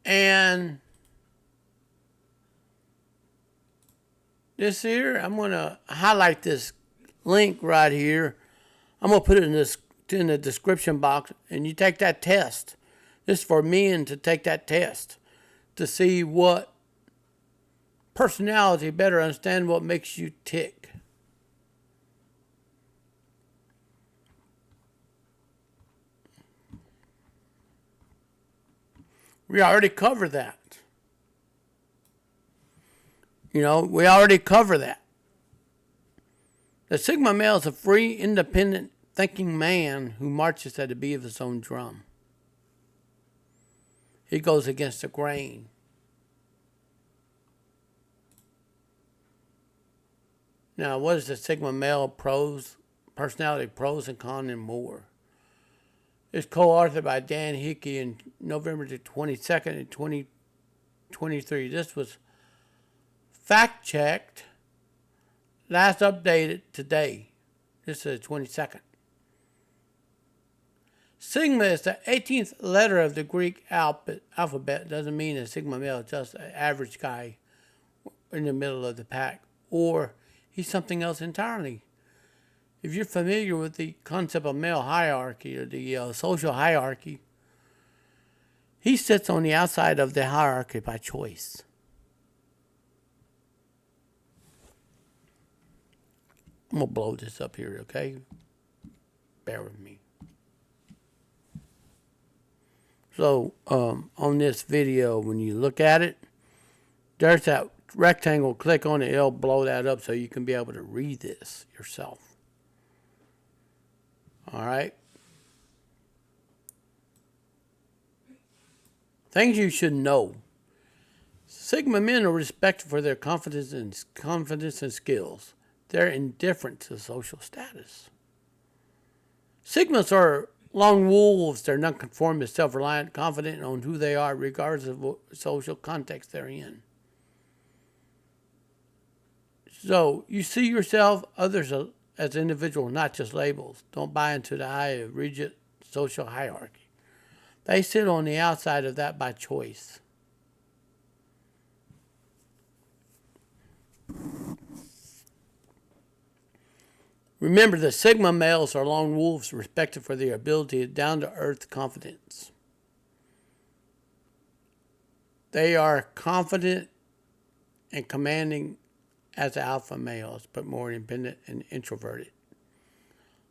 And this here, I'm going to highlight this link right here. I'm going to put it in the description box, and you take that test. This is for men to take that test to see what personality, better understand what makes you tick. We already covered that. We already covered that. The Sigma male is a free, independent, thinking man who marches at the beat of his own drum. He goes against the grain. Now, what is the Sigma male personality pros and cons and more? It's co-authored by Dan Hickey in November the 22nd in 2023. This was fact-checked, last updated today. This is the 22nd. Sigma is the 18th letter of the Greek alphabet. Doesn't mean a Sigma male is just an average guy in the middle of the pack, or he's something else entirely. If you're familiar with the concept of male hierarchy or the social hierarchy, he sits on the outside of the hierarchy by choice. I'm going to blow this up here, okay? Bear with me. So, on this video, when you look at it, there's that rectangle. Click on it. It'll blow that up so you can be able to read this yourself. All right? Things you should know. Sigma men are respected for their confidence and skills. They're indifferent to social status. Sigmas are lone wolves. They're nonconformist, self-reliant, confident on who they are, regardless of what social context they're in. So you see yourself, others as individuals, not just labels. Don't buy into the eye of rigid social hierarchy. They sit on the outside of that by choice. Remember, the Sigma males are lone wolves respected for their ability of down-to-earth confidence. They are confident and commanding as alpha males, but more independent and introverted.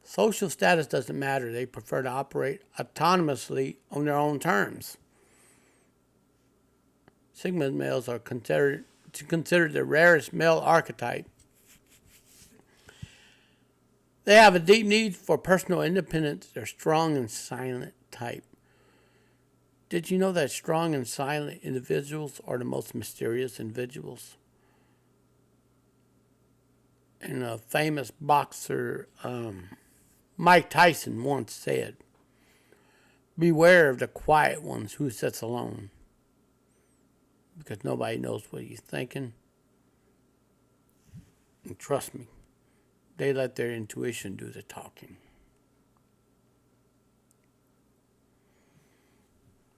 Social status doesn't matter. They prefer to operate autonomously on their own terms. Sigma males are considered the rarest male archetype. They have a deep need for personal independence. They're strong and silent type. Did you know that strong and silent individuals are the most mysterious individuals? And a famous boxer, Mike Tyson, once said, "Beware of the quiet ones who sits alone, because nobody knows what he's thinking. And trust me, they let their intuition do the talking."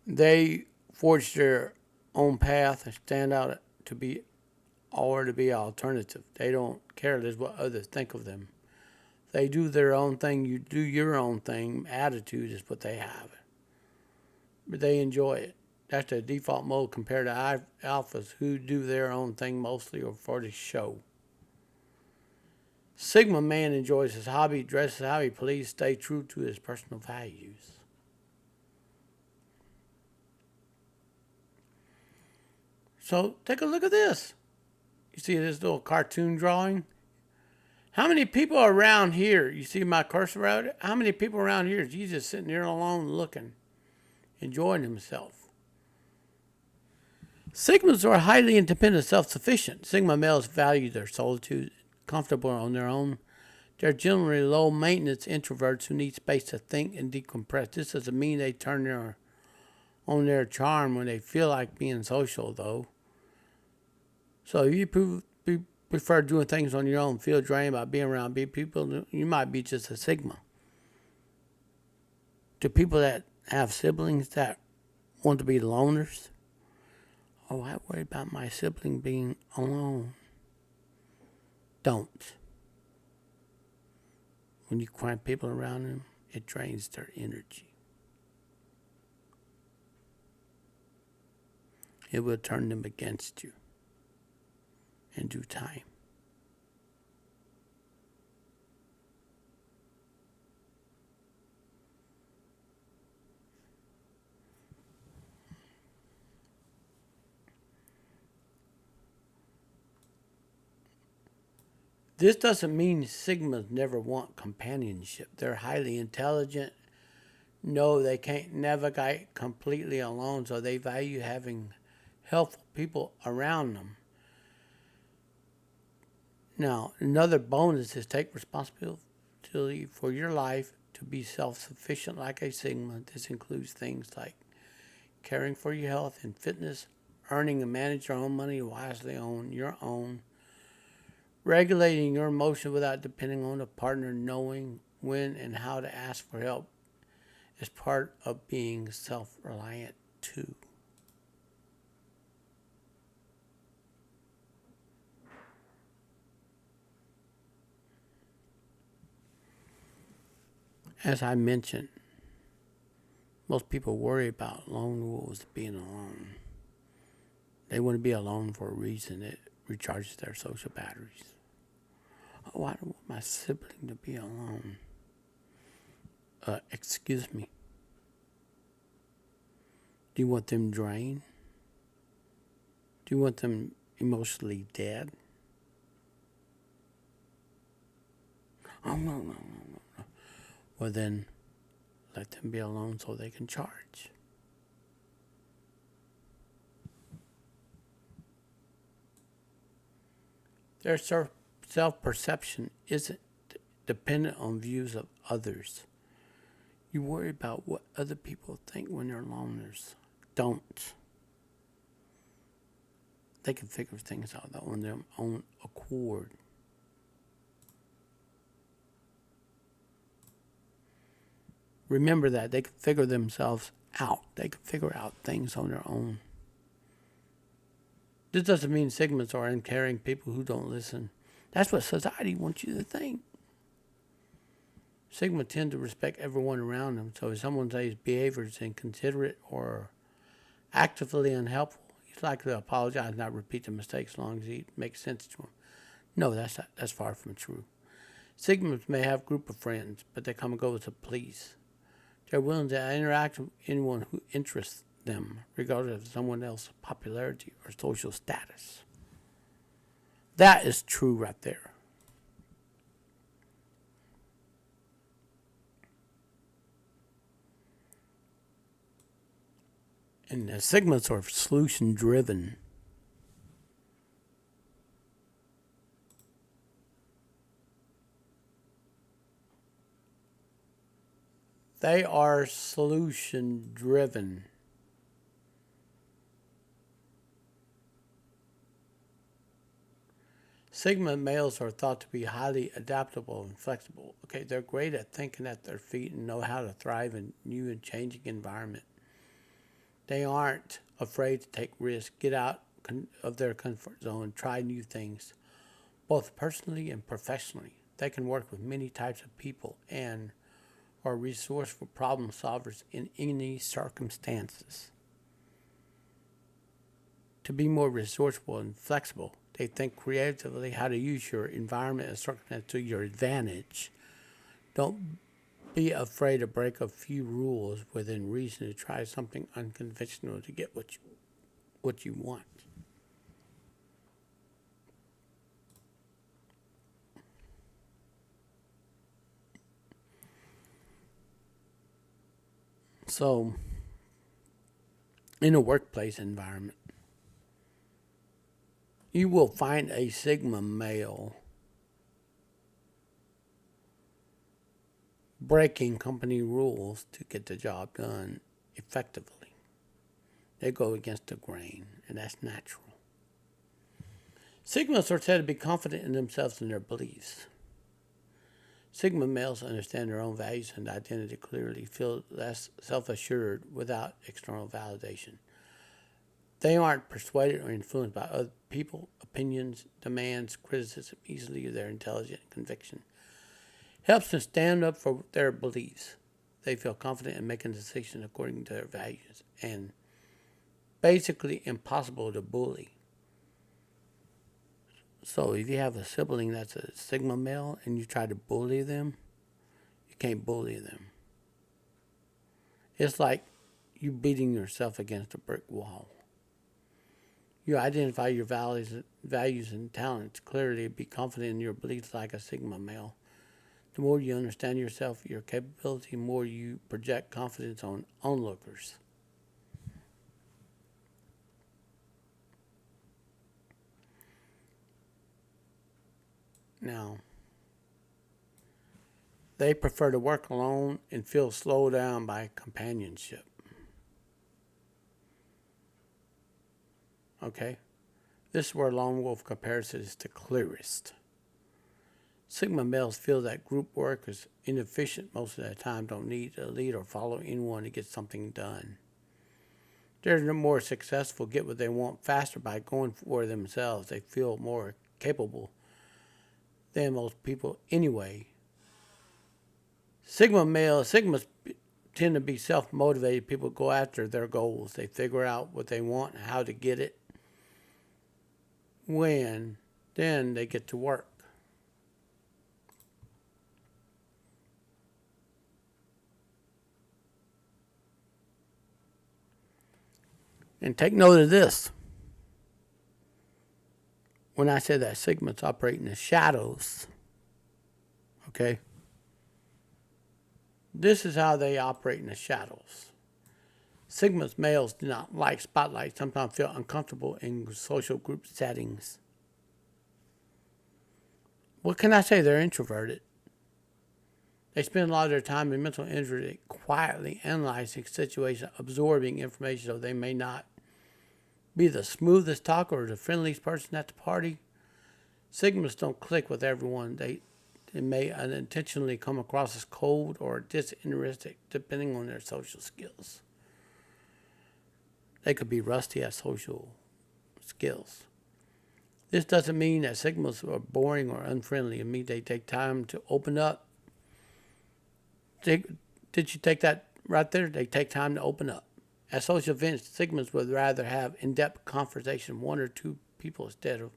They forge their own path and stand out to be alternative. They don't care what others think of them. They do their own thing, you do your own thing. Attitude is what they have. But they enjoy it. That's their default mode compared to alphas who do their own thing mostly or for the show. Sigma man enjoys his hobby, dresses how he pleases, stay true to his personal values. So take a look at this. You see this little cartoon drawing? How many people are around here? You see my cursor around it? How many people around here is Jesus sitting there alone looking, enjoying himself? Sigmas are highly independent, self-sufficient. Sigma males value their solitude, comfortable on their own. They're generally low-maintenance introverts who need space to think and decompress. This doesn't mean they turn on their charm when they feel like being social, though. So if you prefer doing things on your own, feel drained by being around big people, you might be just a Sigma. To people that have siblings that want to be loners, oh, I worry about my sibling being alone. Don't. When you cramp people around them, it drains their energy. It will turn them against you in due time. This doesn't mean Sigmas never want companionship. They're highly intelligent. No, they can't navigate completely alone, so they value having helpful people around them. Now, another bonus is take responsibility for your life to be self-sufficient like a Sigma. This includes things like caring for your health and fitness, earning and manage your own money wisely on your own, regulating your emotion without depending on a partner, knowing when and how to ask for help is part of being self-reliant too. As I mentioned, most people worry about lone wolves being alone. They want to be alone for a reason. It recharges their social batteries. Oh, I don't want my sibling to be alone. Excuse me. Do you want them drained? Do you want them emotionally dead? Oh, no. Well, then let them be alone so they can charge. Their self-perception isn't dependent on views of others. You worry about what other people think when they're loners. Don't. They can figure things out on their own accord. Remember that they can figure themselves out. They can figure out things on their own. This doesn't mean Sigmas are uncaring people who don't listen. That's what society wants you to think. Sigma tend to respect everyone around them, so if someone says behavior is inconsiderate or actively unhelpful, he's likely to apologize and not repeat the mistake as long as it makes sense to him. No, that's far from true. Sigmas may have a group of friends, but they come and go with the police. They're willing to interact with anyone who interests them, regardless of someone else's popularity or social status. That is true right there. And the Sigmas are solution driven. They are solution driven. Sigma males are thought to be highly adaptable and flexible. Okay, they're great at thinking at their feet and know how to thrive in new and changing environments. They aren't afraid to take risks, get out of their comfort zone, try new things, both personally and professionally. They can work with many types of people and are resourceful problem solvers in any circumstances. To be more resourceful and flexible, they think creatively how to use your environment and circumstance to your advantage. Don't be afraid to break a few rules within reason to try something unconventional to get what you want. So, in a workplace environment, you will find a Sigma male breaking company rules to get the job done effectively. They go against the grain, and that's natural. Sigmas are said to be confident in themselves and their beliefs. Sigma males understand their own values and identity clearly, feel less self-assured without external validation. They aren't persuaded or influenced by other people, opinions, demands, criticism easily. Their intelligent conviction helps them stand up for their beliefs. They feel confident in making decisions according to their values and basically impossible to bully. So if you have a sibling that's a Sigma male and you try to bully them, you can't bully them. It's like you beating yourself against a brick wall. You identify your values and talents clearly, be confident in your beliefs like a Sigma male. The more you understand yourself, your capability, the more you project confidence on onlookers. Now, they prefer to work alone and feel slowed down by companionship. Okay? This is where lone wolf comparison is the clearest. Sigma males feel that group work is inefficient most of the time, don't need to lead or follow anyone to get something done. They're more successful, get what they want faster by going for themselves. They feel more capable than most people anyway. Sigmas tend to be self-motivated. People go after their goals. They figure out what they want and how to get it. Then they get to work. And take note of this. When I said that Sigmas operate in the shadows, okay? This is how they operate in the shadows. Sigma's males do not like spotlight, sometimes feel uncomfortable in social group settings. What can I say? They're introverted. They spend a lot of their time in mental energy quietly analyzing situations, absorbing information, so they may not be the smoothest talker or the friendliest person at the party. Sigmas don't click with everyone. They may unintentionally come across as cold or disinterested depending on their social skills. They could be rusty at social skills. This doesn't mean that Sigmas are boring or unfriendly. It means they take time to open up. Did you take that right there? They take time to open up. At social events, Sigmas would rather have in-depth conversation with one or two people instead of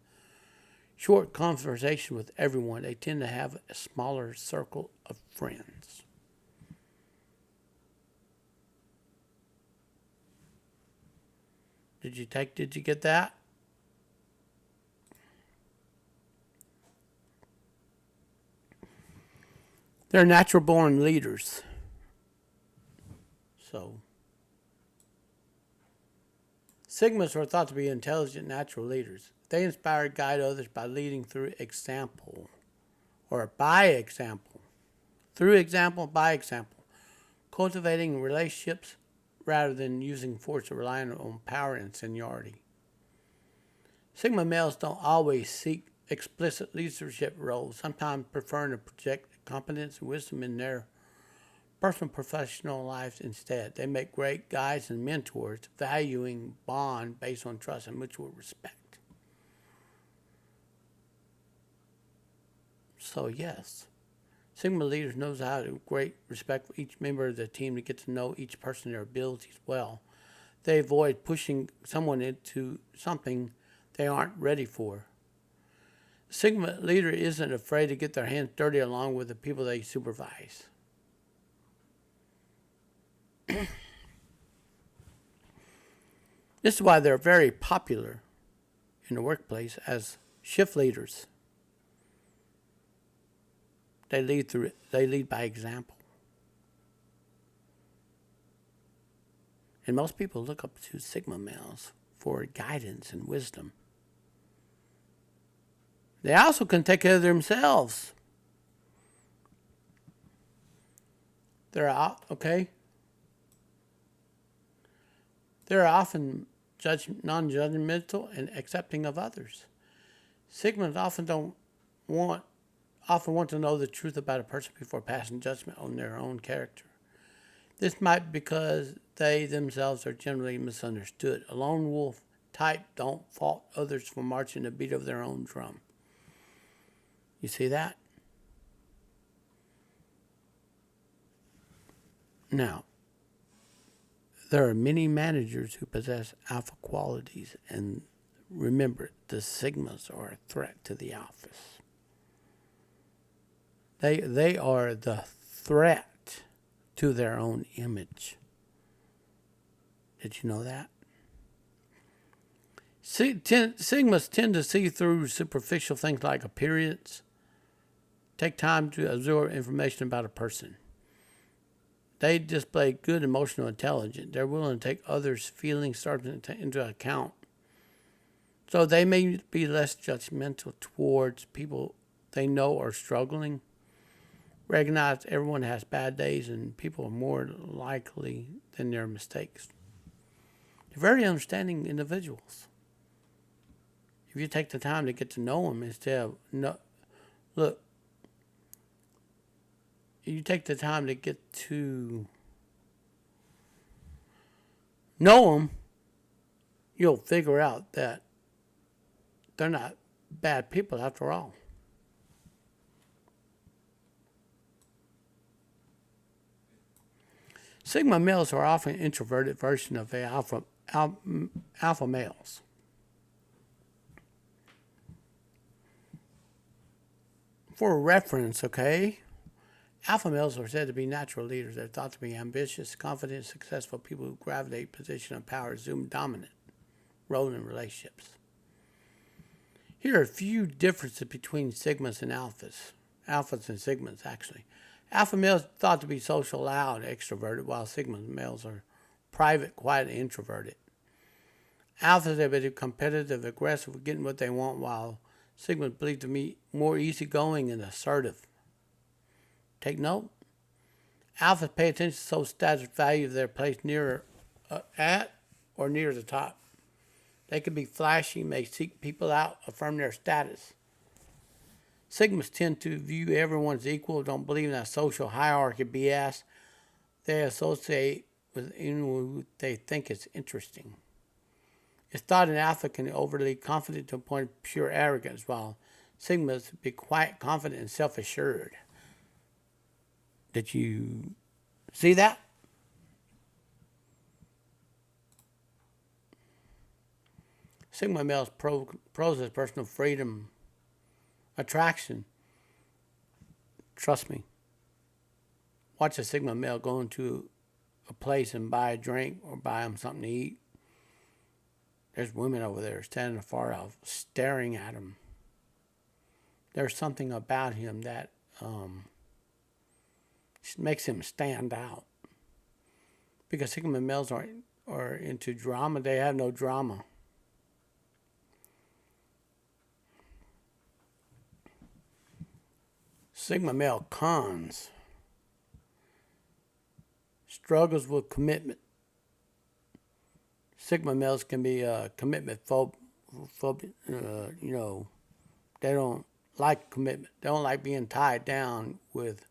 short conversation with everyone. They tend to have a smaller circle of friends. Did you get that? They're natural born leaders. So, Sigmas are thought to be intelligent natural leaders. They inspire and guide others by leading through example or by example. Through example, by example. Cultivating relationships rather than using force or relying on power and seniority. Sigma males don't always seek explicit leadership roles, sometimes preferring to project competence and wisdom in their personal professional lives instead. They make great guides and mentors, valuing bond based on trust and mutual respect. So yes, Sigma leaders knows how to great respect for each member of the team to get to know each person and their abilities well. They avoid pushing someone into something they aren't ready for. The Sigma leader isn't afraid to get their hands dirty along with the people they supervise. This is why they're very popular in the workplace as shift leaders. They lead by example. And most people look up to Sigma males for guidance and wisdom. They also can take care of themselves. They're often non-judgmental and accepting of others. Sigmas often want to know the truth about a person before passing judgment on their own character. This might be because they themselves are generally misunderstood. A lone wolf type don't fault others for marching the beat of their own drum. You see that? Now, there are many managers who possess alpha qualities, and remember, the sigmas are a threat to the alphas. They are the threat to their own image. Did you know that? Sigmas tend to see through superficial things like appearance, take time to absorb information about a person. They display good emotional intelligence. They're willing to take others' feelings into account. So they may be less judgmental towards people they know are struggling. Recognize everyone has bad days and people are more likely than their mistakes. They're very understanding individuals. If you take the time to get to know them instead of, you take the time to get to know them, you'll figure out that they're not bad people after all. Sigma males are often an introverted version of the alpha males. For reference, okay, alpha males are said to be natural leaders. They're thought to be ambitious, confident, successful people who gravitate position of power, assume dominant role in relationships. Here are a few differences between sigmas and alphas. Alphas and sigmas, actually. Alpha males are thought to be social, loud, extroverted, while sigma males are private, quiet, and introverted. Alphas are bit competitive, aggressive, getting what they want, while sigmas believe to be more easygoing and assertive. Take note. Alphas pay attention to social status value of their place near at or near the top. They can be flashy, may seek people out, affirm their status. Sigmas tend to view everyone as equal, don't believe in that social hierarchy BS. They associate with anyone who they think is interesting. It's thought an alpha can be overly confident to a point of pure arrogance, while sigmas be quiet, confident, and self-assured. Did you see that? Sigma males pros personal freedom, attraction. Trust me. Watch a sigma male go into a place and buy a drink or buy him something to eat. There's women over there standing afar off, staring at him. There's something about him that makes him stand out. Because sigma males are into drama, they have no drama. Sigma male cons. Struggles with commitment. Sigma males can be commitment phobic. They don't like commitment. They don't like being tied down with a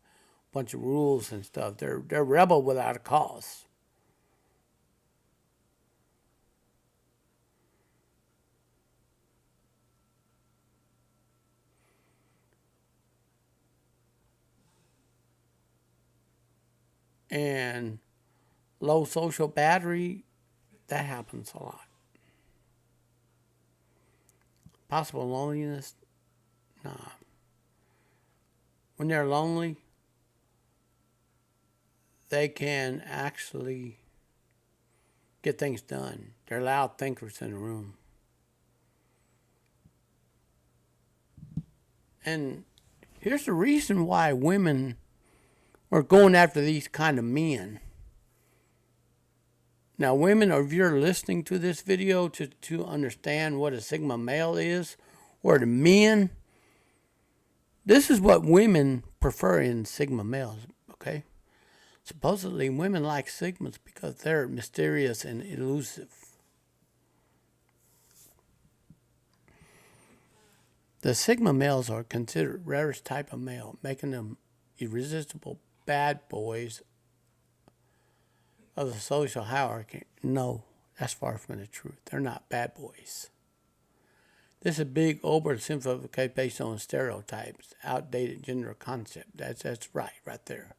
bunch of rules and stuff. They're rebel without a cause. And low social battery, that happens a lot. Possible loneliness, nah. When they're lonely, they can actually get things done. They're loud thinkers in the room. And here's the reason why women are going after these kind of men. Now, women, if you're listening to this video to understand what a sigma male is, or the men, this is what women prefer in sigma males, okay? Supposedly, women like sigmas because they're mysterious and elusive. The sigma males are considered rarest type of male, making them irresistible bad boys of the social hierarchy. No, That's far from the truth. They're not bad boys. This is a big oversimplification based on stereotypes, outdated gender concept. That's right there.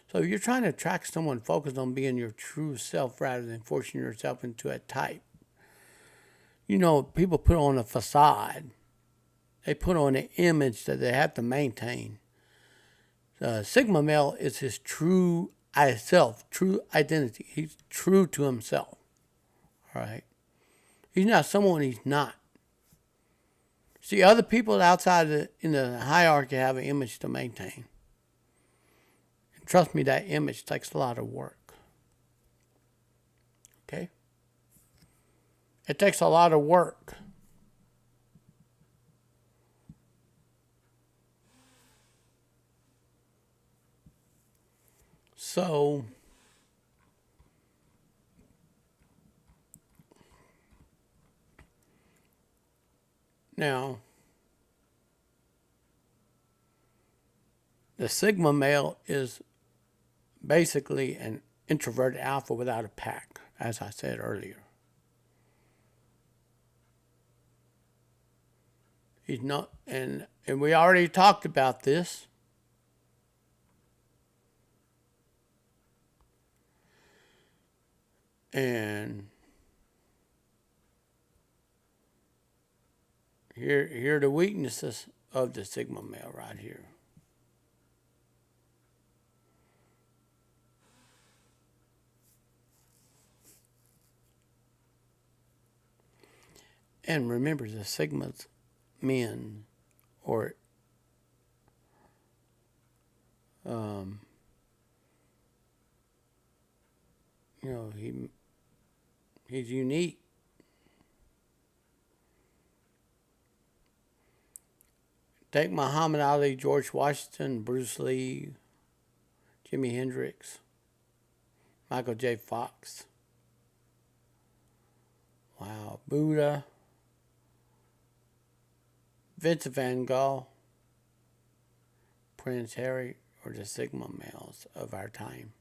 So if you're trying to attract someone, focus on being your true self rather than forcing yourself into a type. You know, people put on a facade. They put on an image that they have to maintain. Sigma male is his true self, true identity. He's true to himself. All right? He's not someone he's not. See, other people outside in the hierarchy have an image to maintain. And trust me, that image takes a lot of work. Okay? It takes a lot of work. So, now, the Sigma male is basically an introverted alpha without a pack, as I said earlier. He's not, and we already talked about this. And here are the weaknesses of the Sigma male right here. And remember, the Sigma's men, or he's unique. Take Muhammad Ali, George Washington, Bruce Lee, Jimi Hendrix, Michael J. Fox. Wow, Buddha, Vincent van Gogh, Prince Harry, or the Sigma males of our time.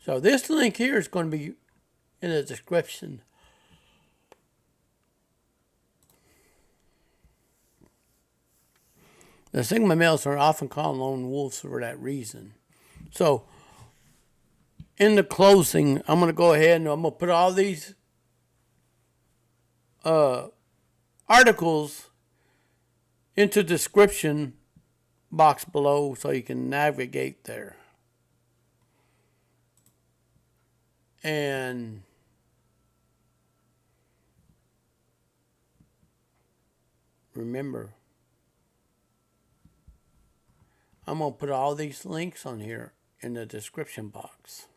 So this link here is going to be in the description. The Sigma males are often called lone wolves for that reason. So, in the closing, I'm going to go ahead and I'm going to put all these articles into the description box below so you can navigate there. And remember, I'm going to put all these links on here in the description box.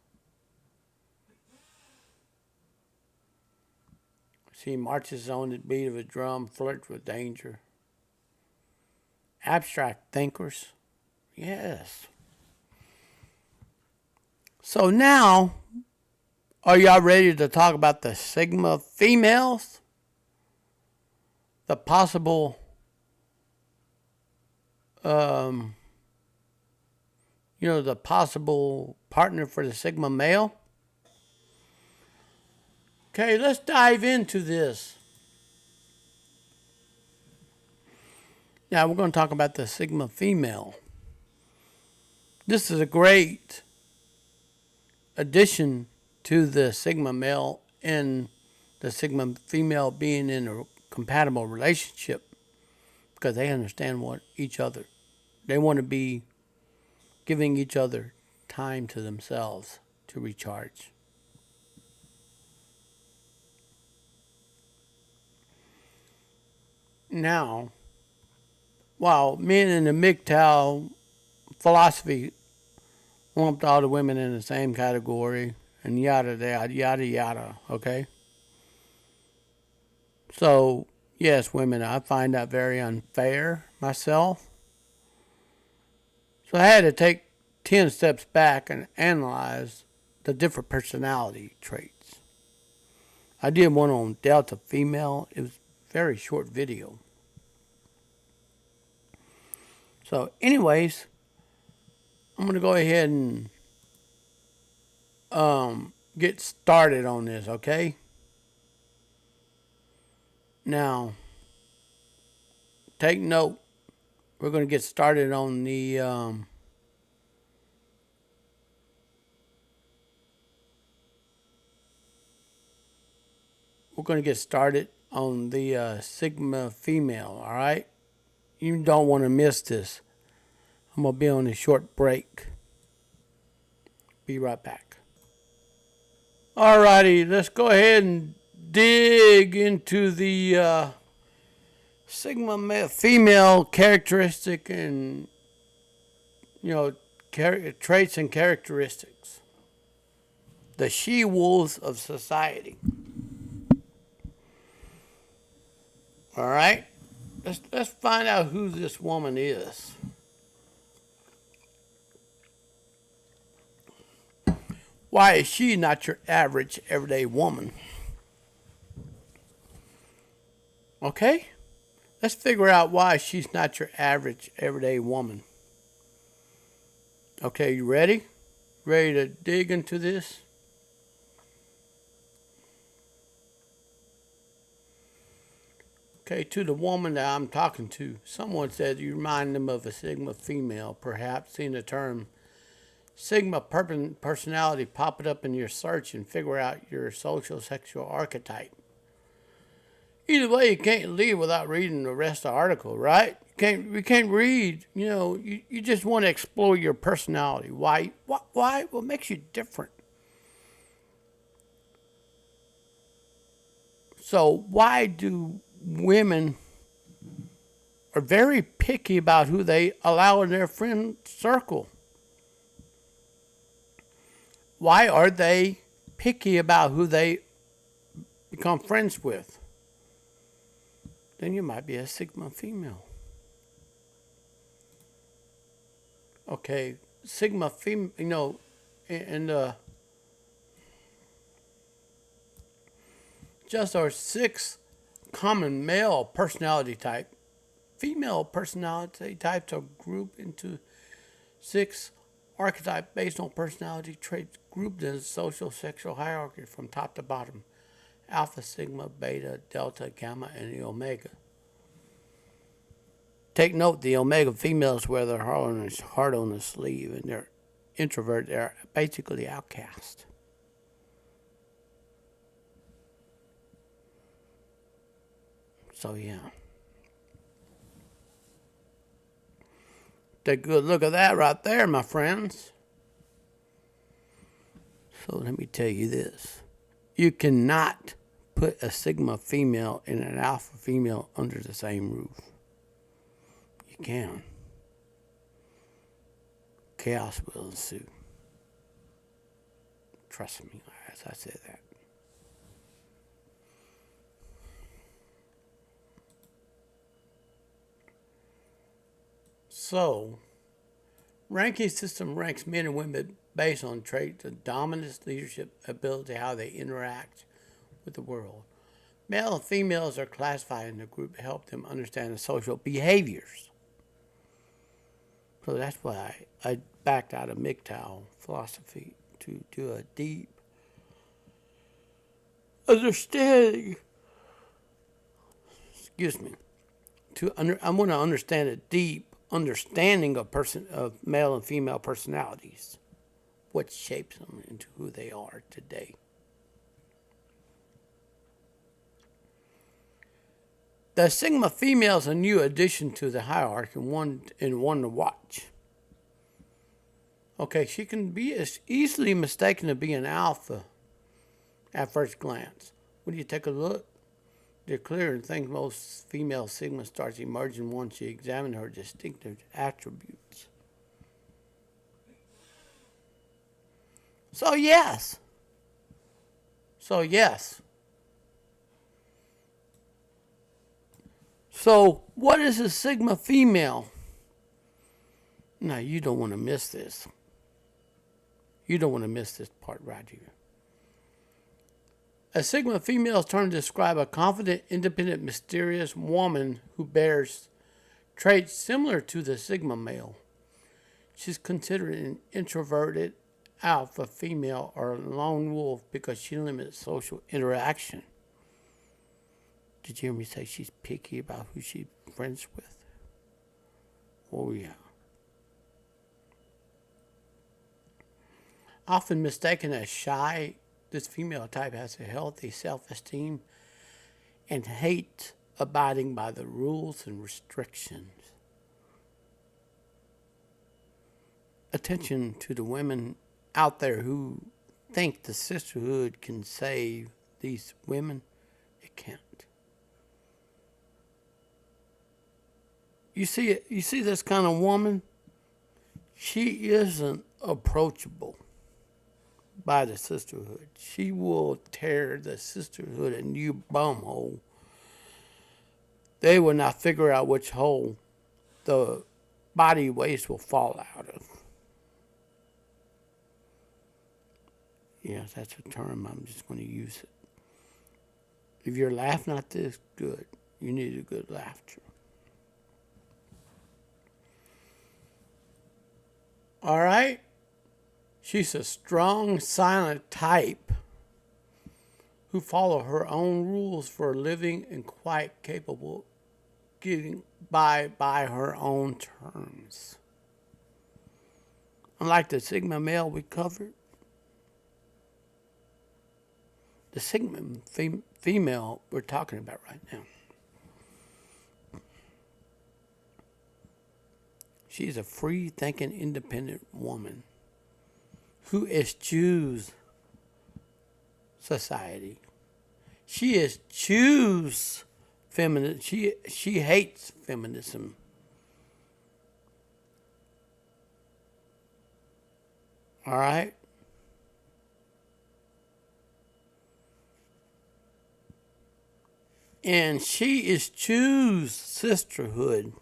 See, marches on the beat of a drum, flirts with danger. Abstract thinkers. Yes. So now, are y'all ready to talk about the Sigma females? The possible, the possible partner for the Sigma male? Okay, let's dive into this. Now we're going to talk about the Sigma female. This is a great addition to the Sigma male and the Sigma female being in a compatible relationship because they understand each other. They want to be giving each other time to themselves to recharge. Now, while men in the MGTOW philosophy lumped all the women in the same category and yada yada yada, okay? So, yes, women, I find that very unfair myself. So I had to take 10 steps back and analyze the different personality traits. I did one on Delta female. It was a very short video. So anyways, I'm going to go ahead and get started on this, okay? Now, take note. We're going to get started on the Sigma female, all right? You don't want to miss this. I'm going to be on a short break. Be right back. Alrighty, let's go ahead and dig into the Sigma male, female characteristic and, traits and characteristics. The she-wolves of society. Alright? Let's find out who this woman is. Why is she not your average everyday woman? Okay? Let's figure out why she's not your average everyday woman. Okay, you ready? Ready to dig into this? Okay, to the woman that I'm talking to, someone said you remind them of a Sigma female, perhaps seeing the term Sigma personality pop it up in your search and figure out your social sexual archetype. Either way, you can't leave without reading the rest of the article, right? We can't read. You just want to explore your personality. Why? What makes you different? So why do women are very picky about who they allow in their friend circle? Why are they picky about who they become friends with? Then you might be a Sigma female. Okay, Sigma female, and just our 6 common male personality type. Female personality types are grouped into 6 archetypes based on personality traits grouped in a social sexual hierarchy from top to bottom. Alpha, Sigma, Beta, Delta, Gamma, and the Omega. Take note, the Omega females wear their heart on the sleeve, and they're introvert. They're basically outcast. So yeah. Take a good look at that right there, my friends. So let me tell you this. You cannot put a Sigma female and an Alpha female under the same roof. You can. Chaos will ensue. Trust me as I say that. So, ranking system ranks men and women based on traits of dominance, leadership, ability, how they interact with the world. Male and females are classified in a group to help them understand the social behaviors. So that's why I backed out of MGTOW philosophy to do a deep understanding. Excuse me. I want to understand a deep understanding of male and female personalities, what shapes them into who they are today. The Sigma female is a new addition to the hierarchy, one to watch. Okay, she can be as easily mistaken to be an alpha at first glance. When you take a look, they're clear and think most female Sigma starts emerging once you examine her distinctive attributes. So yes. So what is a Sigma female? Now you don't want to miss this. You don't want to miss this part right here. A Sigma female is termed to describe a confident, independent, mysterious woman who bears traits similar to the Sigma male. She's considered an introverted alpha female or lone wolf because she limits social interaction. Did you hear me say she's picky about who she's friends with? Oh, yeah. Often mistaken as shy, this female type has a healthy self-esteem and hates abiding by the rules and restrictions. Attention to the women out there who think the sisterhood can save these women. It can't. You see this kind of woman? She isn't approachable by the sisterhood. She will tear the sisterhood a new bumhole. They will not figure out which hole the body waste will fall out of. Yes, that's a term. I'm just going to use it. If you're laughing at this, good. You need a good laughter. All right? She's a strong, silent type who follow her own rules for a living and quite capable getting by her own terms. Unlike the Sigma male we covered, the Sigma female we're talking about right now, she's a free-thinking, independent woman who eschews society. She eschews feminism. She hates feminism. All right? And she eschews sisterhood.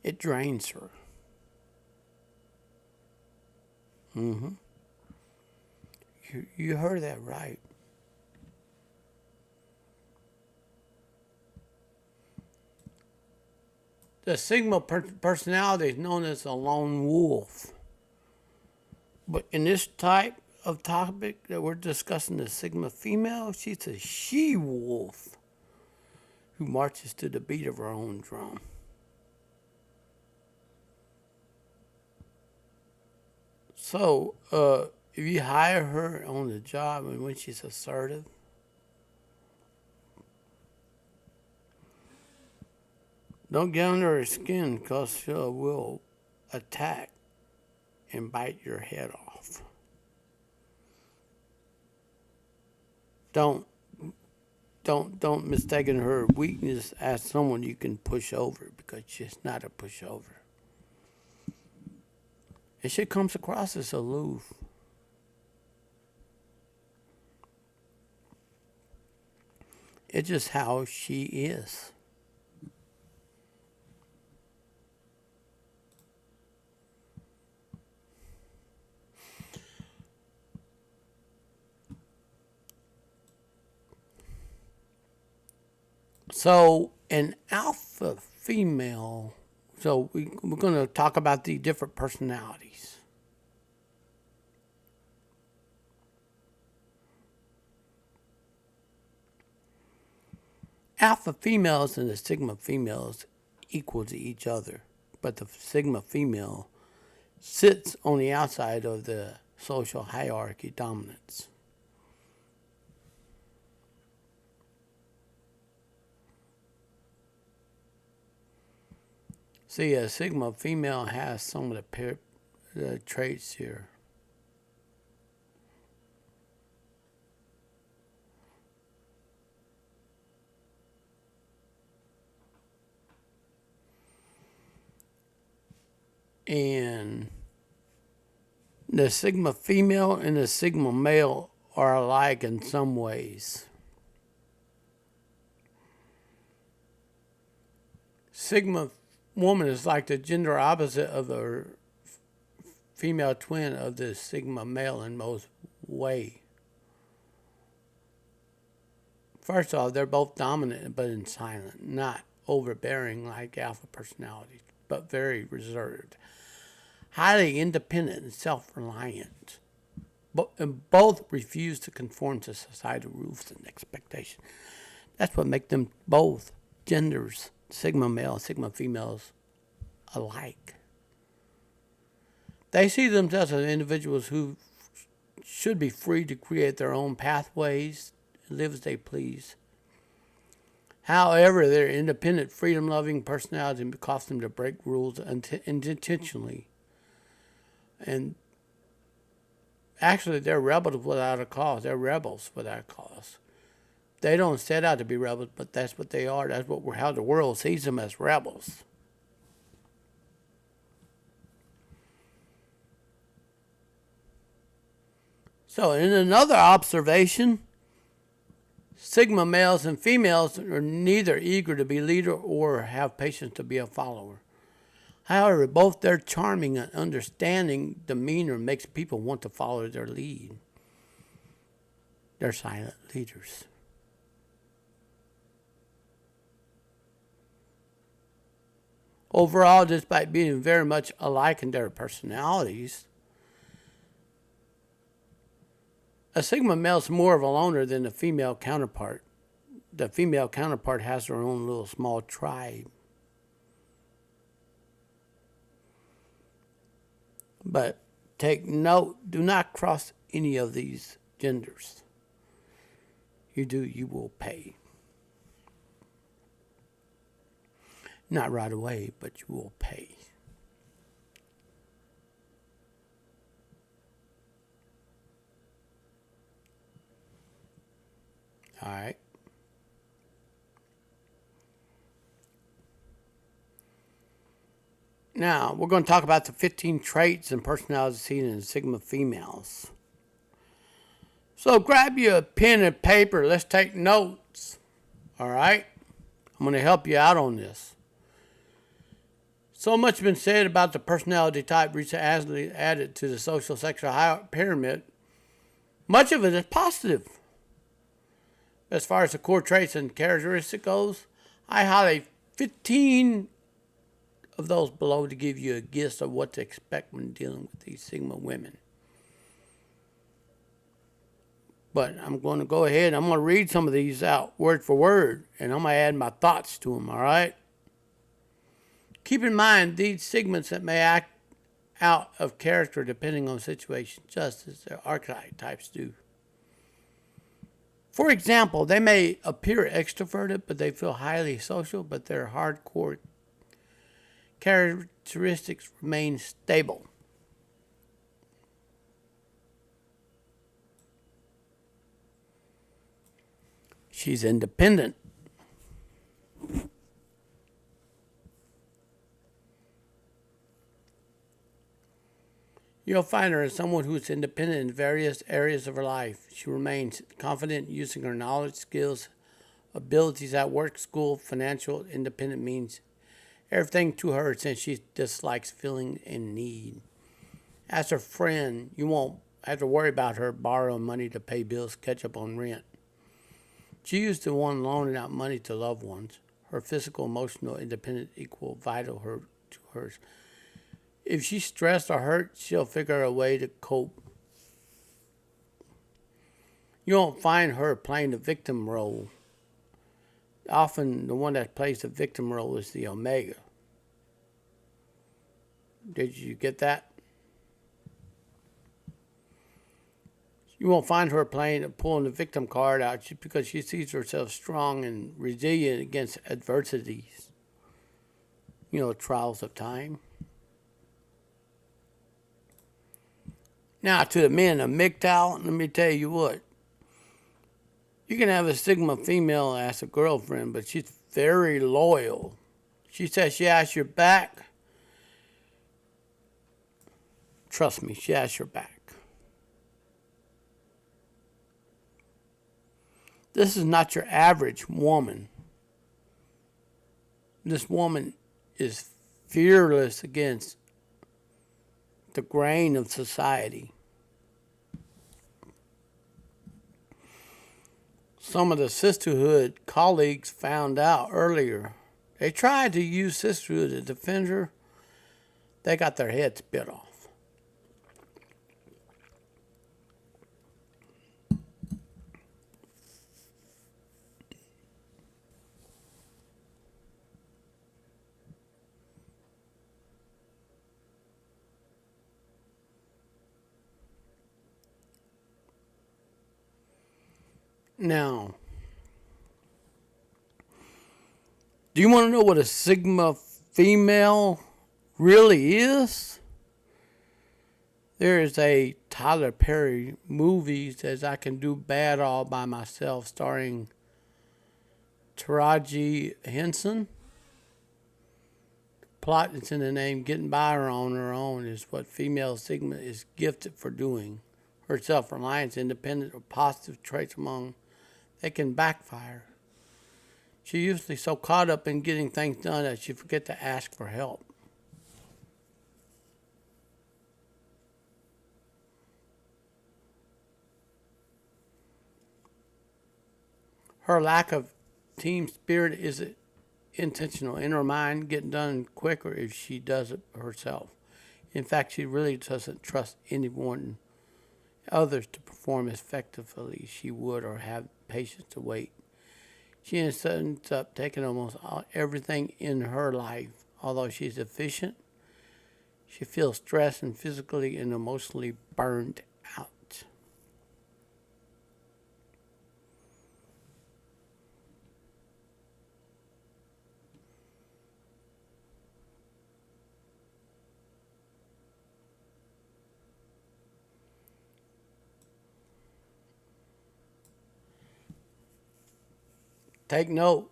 It drains her. You heard that right. The Sigma personality is known as a lone wolf. But in this type of topic that we're discussing, the Sigma female, she's a she-wolf who marches to the beat of her own drum. So, if you hire her on the job and when she's assertive, don't get under her skin because she will attack and bite your head off. Don't mistake her weakness as someone you can push over because she's not a pushover. And she comes across as aloof. It's just how she is. So an alpha female, so we're going to talk about the different personalities. Alpha females and the Sigma females equal to each other, but the Sigma female sits on the outside of the social hierarchy dominance. See, a Sigma female has some of the traits here. And the Sigma female and the Sigma male are alike in some ways. Sigma woman is like the gender opposite of the female twin of the Sigma male in most ways. First off, they're both dominant but in silent, not overbearing like alpha personalities, but very reserved. Highly independent and self-reliant. And both refuse to conform to societal rules and expectations. That's what makes them both genders, sigma male and sigma females, alike. They see themselves as individuals who should be free to create their own pathways and live as they please. However, their independent, freedom-loving personality causes them to break rules intentionally. And actually, they're rebels without a cause. They're rebels without a cause. They don't set out to be rebels, but that's what they are. That's how the world sees them, as rebels. So, in another observation, sigma males and females are neither eager to be leader or have patience to be a follower. However, both their charming and understanding demeanor makes people want to follow their lead. They're silent leaders. Overall, despite being very much alike in their personalities, a sigma male is more of a loner than the female counterpart. The female counterpart has her own little small tribe. But take note, do not cross any of these genders. You do, you will pay. Not right away, but you will pay. All right. Now, we're going to talk about the 15 traits and personalities seen in sigma females. So grab you a pen and paper. Let's take notes. All right? I'm going to help you out on this. So much has been said about the personality type recently added to the social sexual pyramid. Much of it is positive. As far as the core traits and characteristics goes, I highlight 15 of those below to give you a gist of what to expect when dealing with these sigma women. But I'm going to go ahead, I'm going to read some of these out word for word, and I'm going to add my thoughts to them, all right? Keep in mind these segments that may act out of character depending on situation, just as their archetypes do. For example, they may appear extroverted, but they feel highly social, but their hardcore characteristics remain stable. She's independent. You'll find her as someone who is independent in various areas of her life. She remains confident using her knowledge, skills, abilities at work, school, financial independent means everything to her since she dislikes feeling in need. As her friend, you won't have to worry about her borrowing money to pay bills, catch up on rent. She used the one loaning out money to loved ones. Her physical, emotional independence equal vital to hers. If she's stressed or hurt, she'll figure a way to cope. You won't find her playing the victim role. Often the one that plays the victim role is the omega. Did you get that? You won't find her pulling the victim card out because she sees herself strong and resilient against adversities. Trials of time. Now, to the men of MGTOW, let me tell you what. You can have a sigma female as a girlfriend, but she's very loyal. She says she has your back. Trust me, she has your back. This is not your average woman. This woman is fearless against the grain of society. Some of the sisterhood colleagues found out earlier They tried to use sisterhood to defend her. They got their heads bit off. Now, do you want to know what a Sigma female really is? There is a Tyler Perry movie that says I Can Do Bad All By Myself, starring Taraji Henson. Plot that's in the name, getting by her on her own is what female Sigma is gifted for doing. Her self-reliance, independent, or positive traits among they can backfire. She's usually so caught up in getting things done that she forgets to ask for help. Her lack of team spirit is intentional. In her mind, getting done quicker if she does it herself. In fact, she really doesn't trust anyone, others, to perform as effectively she would or have patience to wait. She ends up taking almost everything in her life. Although she's efficient, she feels stressed and physically and emotionally burned out. Take note.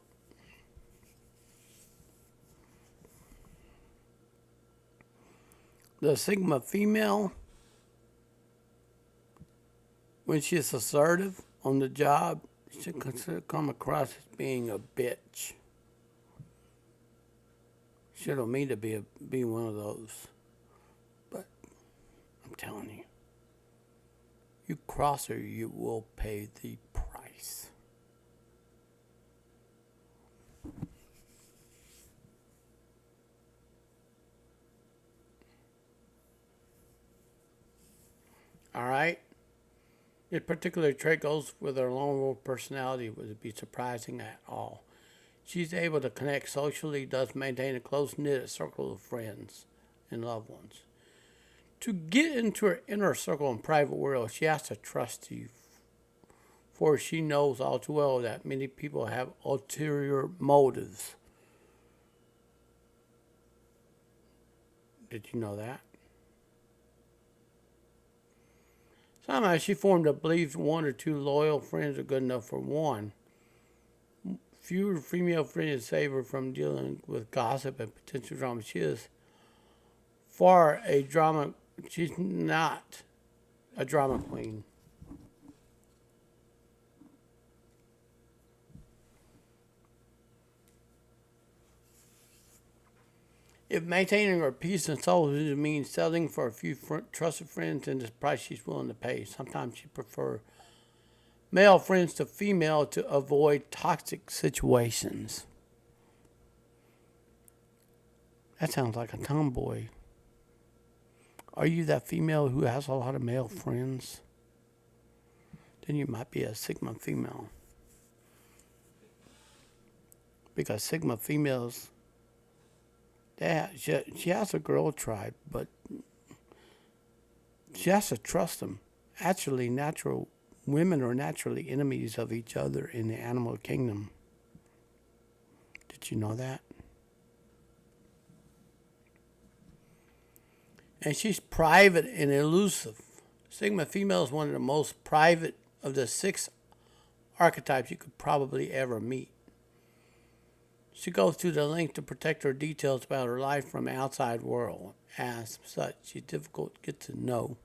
The Sigma female, when she's assertive on the job, she can come across as being a bitch. She don't mean to be one of those, but I'm telling you, you cross her, you will pay the price. All right? This particular trait goes with her lone wolf personality. Would be surprising at all. She's able to connect socially, thus maintain a close-knit circle of friends and loved ones. To get into her inner circle and private world, she has to trust you, for she knows all too well that many people have ulterior motives. Did you know that? Somehow she formed a belief one or two loyal friends are good enough for one. Fewer female friends save her from dealing with gossip and potential drama. She is far a drama. She's not a drama queen. If maintaining her peace and solitude means settling for a few trusted friends and the price she's willing to pay, sometimes she prefers male friends to female to avoid toxic situations. That sounds like a tomboy. Are you that female who has a lot of male friends? Then you might be a Sigma female. Because Sigma females, she has a girl tribe, but she has to trust them. Actually, women are naturally enemies of each other in the animal kingdom. Did you know that? And she's private and elusive. Sigma female is one of the most private of the 6 archetypes you could probably ever meet. She goes to the length to protect her details about her life from the outside world. As such, she's difficult to get to know.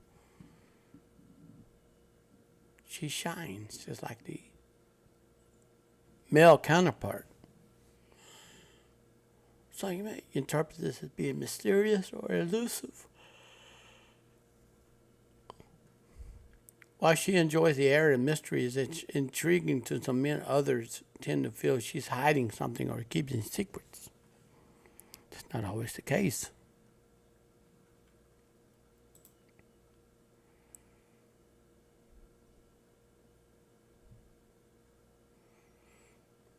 She shines just like the male counterpart. So you may interpret this as being mysterious or elusive. While she enjoys the air and mystery, it's intriguing to some men. Others tend to feel she's hiding something or keeping secrets. Not always the case.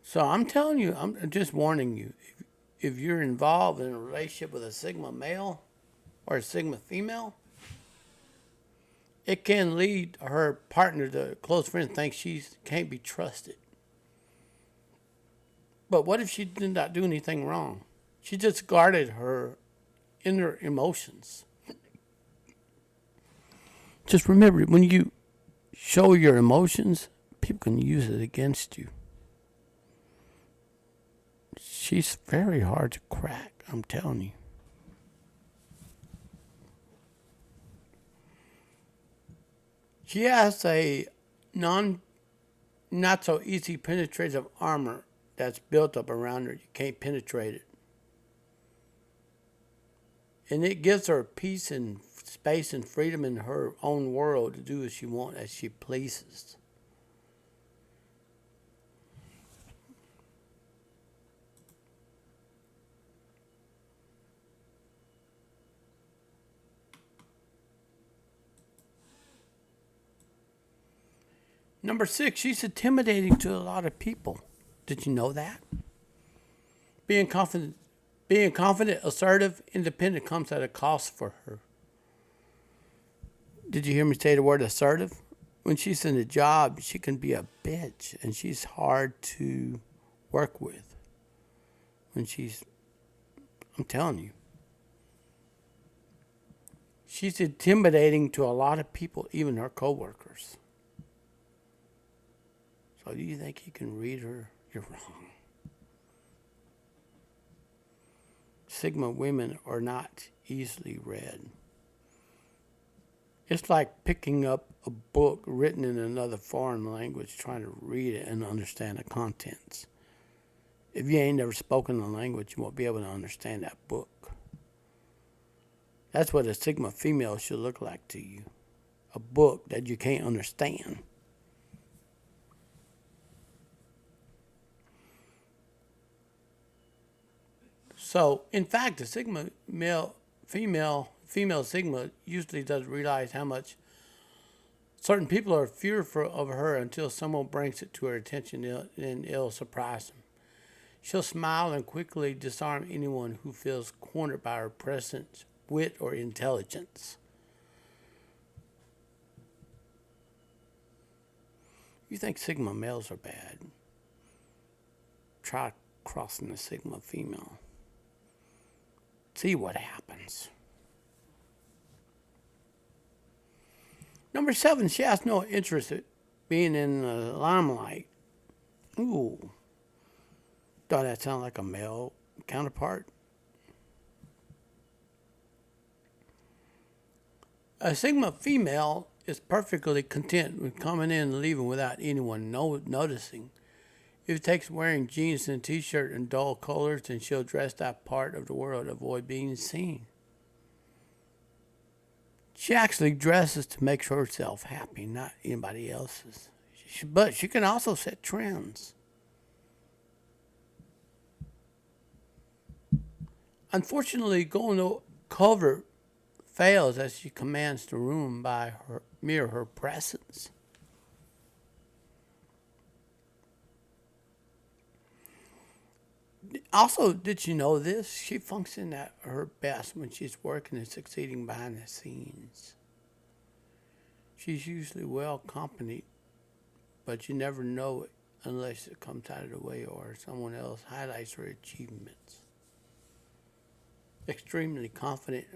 So I'm telling you, I'm just warning you. If you're involved in a relationship with a Sigma male or a Sigma female, it can lead her partner, the close friend, think she can't be trusted. But what if she did not do anything wrong? She just guarded her inner emotions. Just remember, when you show your emotions, people can use it against you. She's very hard to crack, I'm telling you. She has a not so easy penetrative armor that's built up around her. You can't penetrate it. And it gives her peace and space and freedom in her own world to do as she wants, as she pleases. Number 6, she's intimidating to a lot of people. Did you know that? Being confident, assertive, independent comes at a cost for her. Did you hear me say the word assertive? When she's in a job, she can be a bitch, and she's hard to work with. I'm telling you, she's intimidating to a lot of people, even her coworkers. So do you think you can read her? You're wrong. Sigma women are not easily read. It's like picking up a book written in another foreign language, trying to read it and understand the contents. If you ain't never spoken the language, you won't be able to understand that book. That's what a Sigma female should look like to you. A book that you can't understand. So, in fact, the Sigma female Sigma usually doesn't realize how much certain people are fearful of her until someone brings it to her attention, and it'll surprise them. She'll smile and quickly disarm anyone who feels cornered by her presence, wit, or intelligence. You think Sigma males are bad? Try crossing a Sigma female. See what happens. Number 7, she has no interest in being in the limelight. Ooh. Does that sound like a male counterpart? A Sigma female is perfectly content with coming in and leaving without anyone noticing. If it takes wearing jeans and a t-shirt and dull colors, then she'll dress that part of the world to avoid being seen. She actually dresses to make herself happy, not anybody else's. But she can also set trends. Unfortunately, going covert fails as she commands the room by her presence. Also, did you know this? She functions at her best when she's working and succeeding behind the scenes. She's usually well accompanied, but you never know it unless it comes out of the way or someone else highlights her achievements. Extremely confident,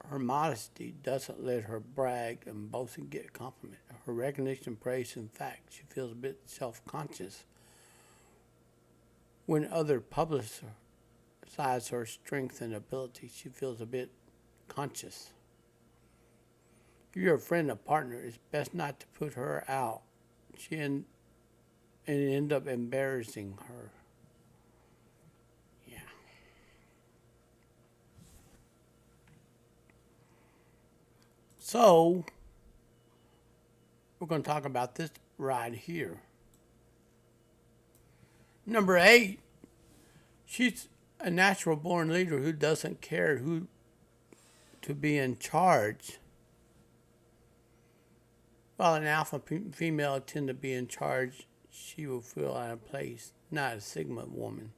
her modesty doesn't let her brag and boast and get compliment. Her recognition, praise, in fact, she feels a bit self-conscious when other publicize her strength and ability. She feels a bit conscious. If you're a friend or partner, it's best not to put her out. She and end up embarrassing her. Yeah. So, we're going to talk about this right here. Number 8, she's a natural born leader who doesn't care who to be in charge, while an alpha female tend to be in charge, she will feel out of place, not a Sigma woman.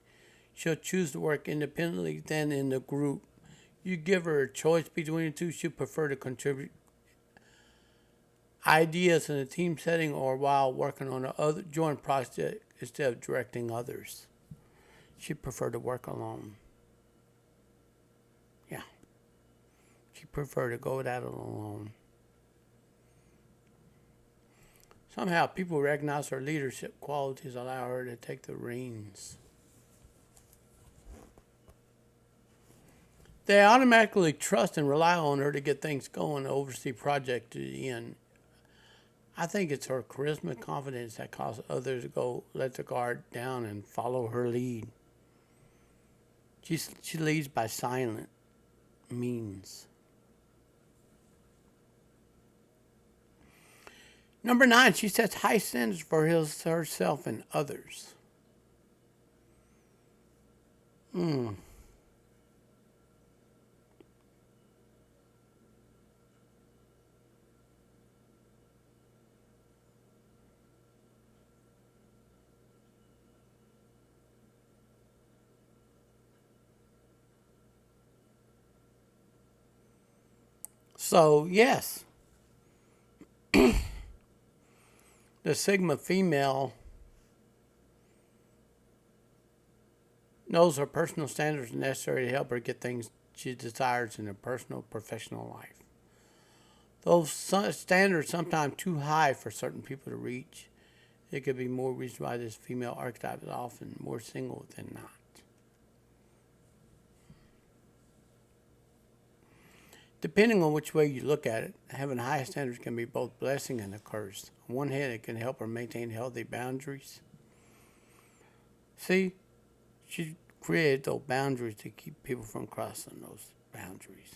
She'll choose to work independently than in the group. You give her a choice between the two, she'll prefer to contribute ideas in a team setting or while working on a joint project instead of directing others. She'd prefer to work alone. Yeah. She'd prefer to go at it alone. Somehow people recognize her leadership qualities, allow her to take the reins. They automatically trust and rely on her to get things going and oversee project to the end. I think it's her charisma and confidence that causes others to go let the guard down and follow her lead. She leads by silent means. Number 9, she sets high standards for herself and others. So, yes, the Sigma female knows her personal standards are necessary to help her get things she desires in her personal, professional life. Those standards sometimes too high for certain people to reach. It could be more reason why this female archetype is often more single than not. Depending on which way you look at it, having high standards can be both a blessing and a curse. On one hand, it can help her maintain healthy boundaries. See, she created those boundaries to keep people from crossing those boundaries.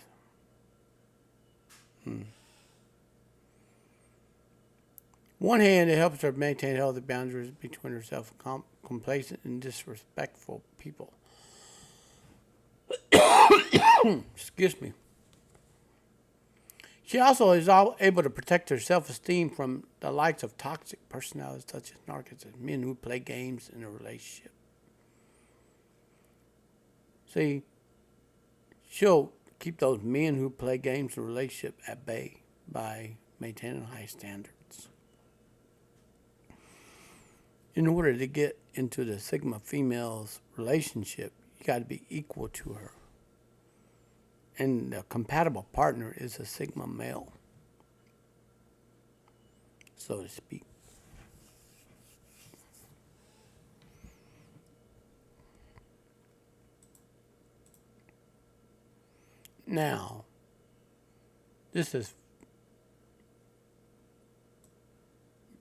One hand, it helps her maintain healthy boundaries between herself and complacent and disrespectful people. Excuse me. She also is able to protect her self-esteem from the likes of toxic personalities such as narcissists, men who play games in a relationship. See, she'll keep those men who play games in a relationship at bay by maintaining high standards. In order to get into the Sigma female's relationship, you got to be equal to her. And the compatible partner is a Sigma male, so to speak. Now, this is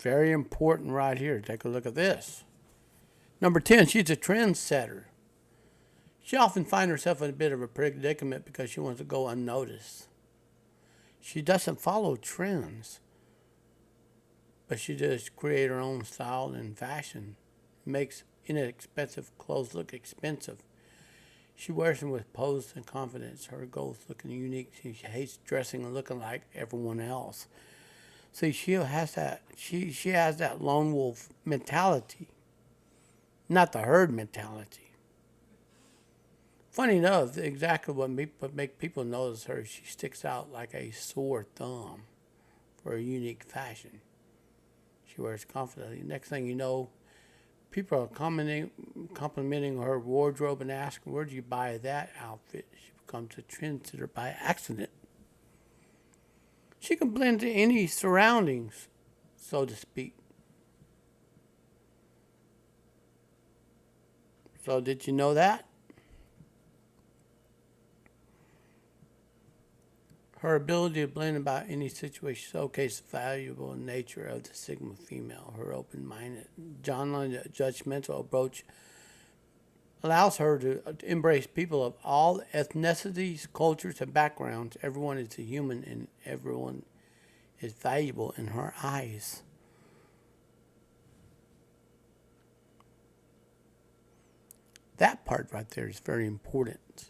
very important right here. Take a look at this. Number 10, she's a trendsetter. She often finds herself in a bit of a predicament because she wants to go unnoticed. She doesn't follow trends, but she does create her own style and fashion. Makes inexpensive clothes look expensive. She wears them with pose and confidence. Her goals looking unique. She hates dressing and looking like everyone else. See, she has that. She has that lone wolf mentality, not the herd mentality. Funny enough, exactly what make people notice her, she sticks out like a sore thumb for a unique fashion. She wears confidently. Next thing you know, people are complimenting her wardrobe and asking, where did you buy that outfit? She becomes a trendsetter by accident. She can blend into any surroundings, so to speak. So did you know that? Her ability to blend about any situation showcases the valuable nature of the Sigma female. Her open-minded, judgmental approach allows her to embrace people of all ethnicities, cultures, and backgrounds. Everyone is a human, and everyone is valuable in her eyes. That part right there is very important.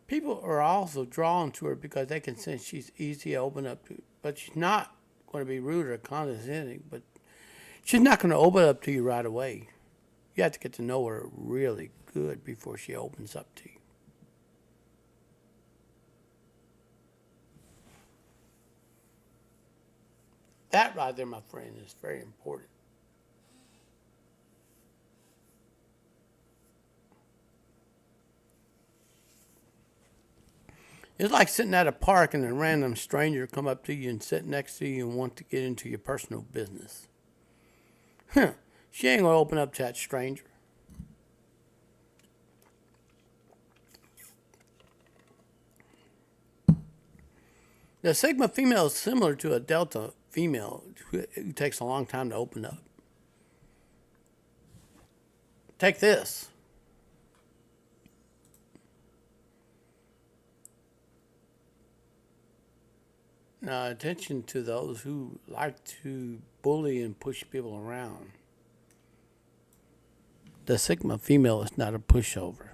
People are also drawn to her because they can sense she's easy to open up to. But she's not going to be rude or condescending, but she's not going to open up to you right away. You have to get to know her really good before she opens up to you. That right there, my friend, is very important. It's like sitting at a park and a random stranger come up to you and sit next to you and want to get into your personal business. She ain't gonna open up to that stranger. The Sigma female is similar to a Delta female who takes a long time to open up. Take this. Now, attention to those who like to bully and push people around. The Sigma female is not a pushover.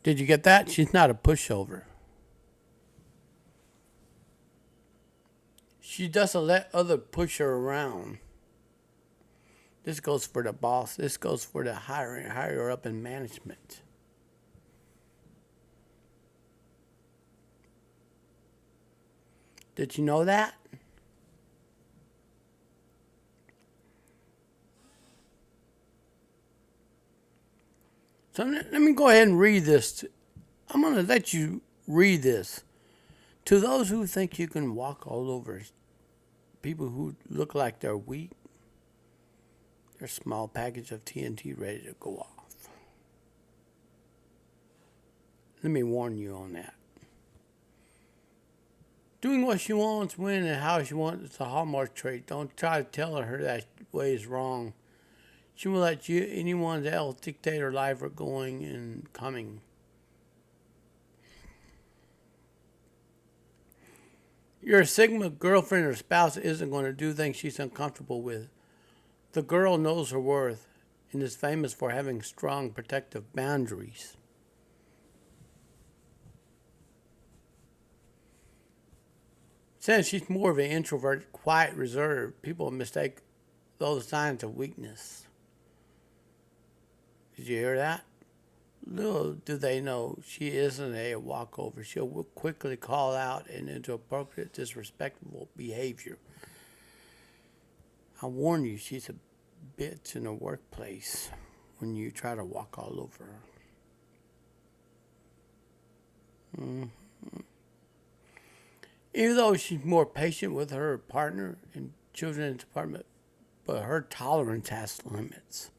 Did you get that? She's not a pushover. She doesn't let others push her around. This goes for the boss. This goes for the higher up in management. Did you know that? So let me go ahead and read this. I'm going to let you read this. To those who think you can walk all over people who look like they're weak, there's a small package of TNT ready to go off. Let me warn you on that. Doing what she wants, when and how she wants, it's a hallmark trait. Don't try to tell her that way is wrong. She will let anyone else dictate her life or going and coming. Your Sigma girlfriend or spouse isn't going to do things she's uncomfortable with. The girl knows her worth and is famous for having strong protective boundaries. Since she's more of an introvert, quiet, reserved, people mistake those signs of weakness. Did you hear that? Little do they know she isn't a walkover. She'll quickly call out and into appropriate disrespectful behavior. I warn you, she's a bitch in the workplace when you try to walk all over her. Even though she's more patient with her partner and children in the department, but her tolerance has limits.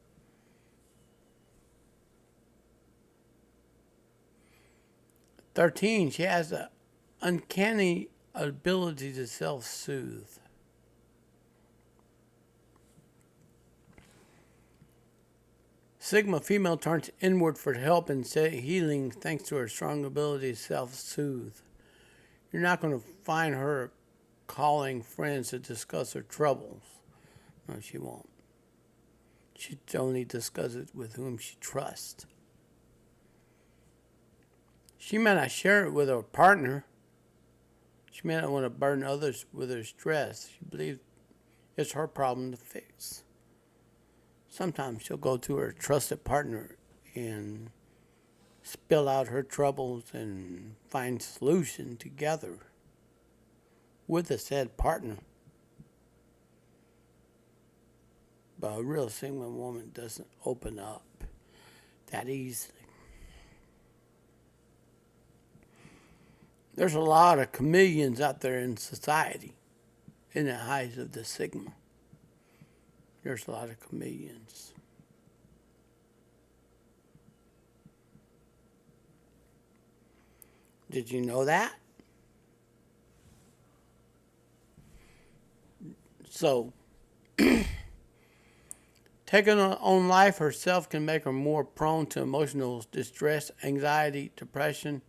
"13, she has an uncanny ability to self-soothe. Sigma female turns inward for help and healing thanks to her strong ability to self-soothe. You're not going to find her calling friends to discuss her troubles. No, she won't. She only discusses with whom she trusts. She may not share it with her partner. She may not want to burden others with her stress. She believes it's her problem to fix. Sometimes she'll go to her trusted partner and spill out her troubles and find solution together with the said partner. But a real Sigma woman doesn't open up that easily. There's a lot of chameleons out there in society in the eyes of the Sigma. There's a lot of chameleons. Did you know that? So, taking on life herself can make her more prone to emotional distress, anxiety, depression,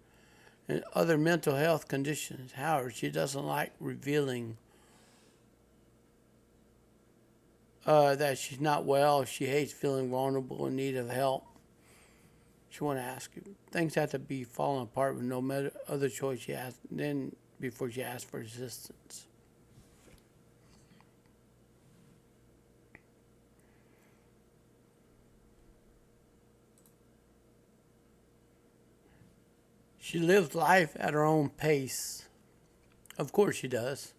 and other mental health conditions. However, she doesn't like revealing that she's not well. She hates feeling vulnerable in need of help. She want to ask you. Things have to be falling apart with no other choice she has. Then before she asks for assistance. She lives life at her own pace. Of course she does.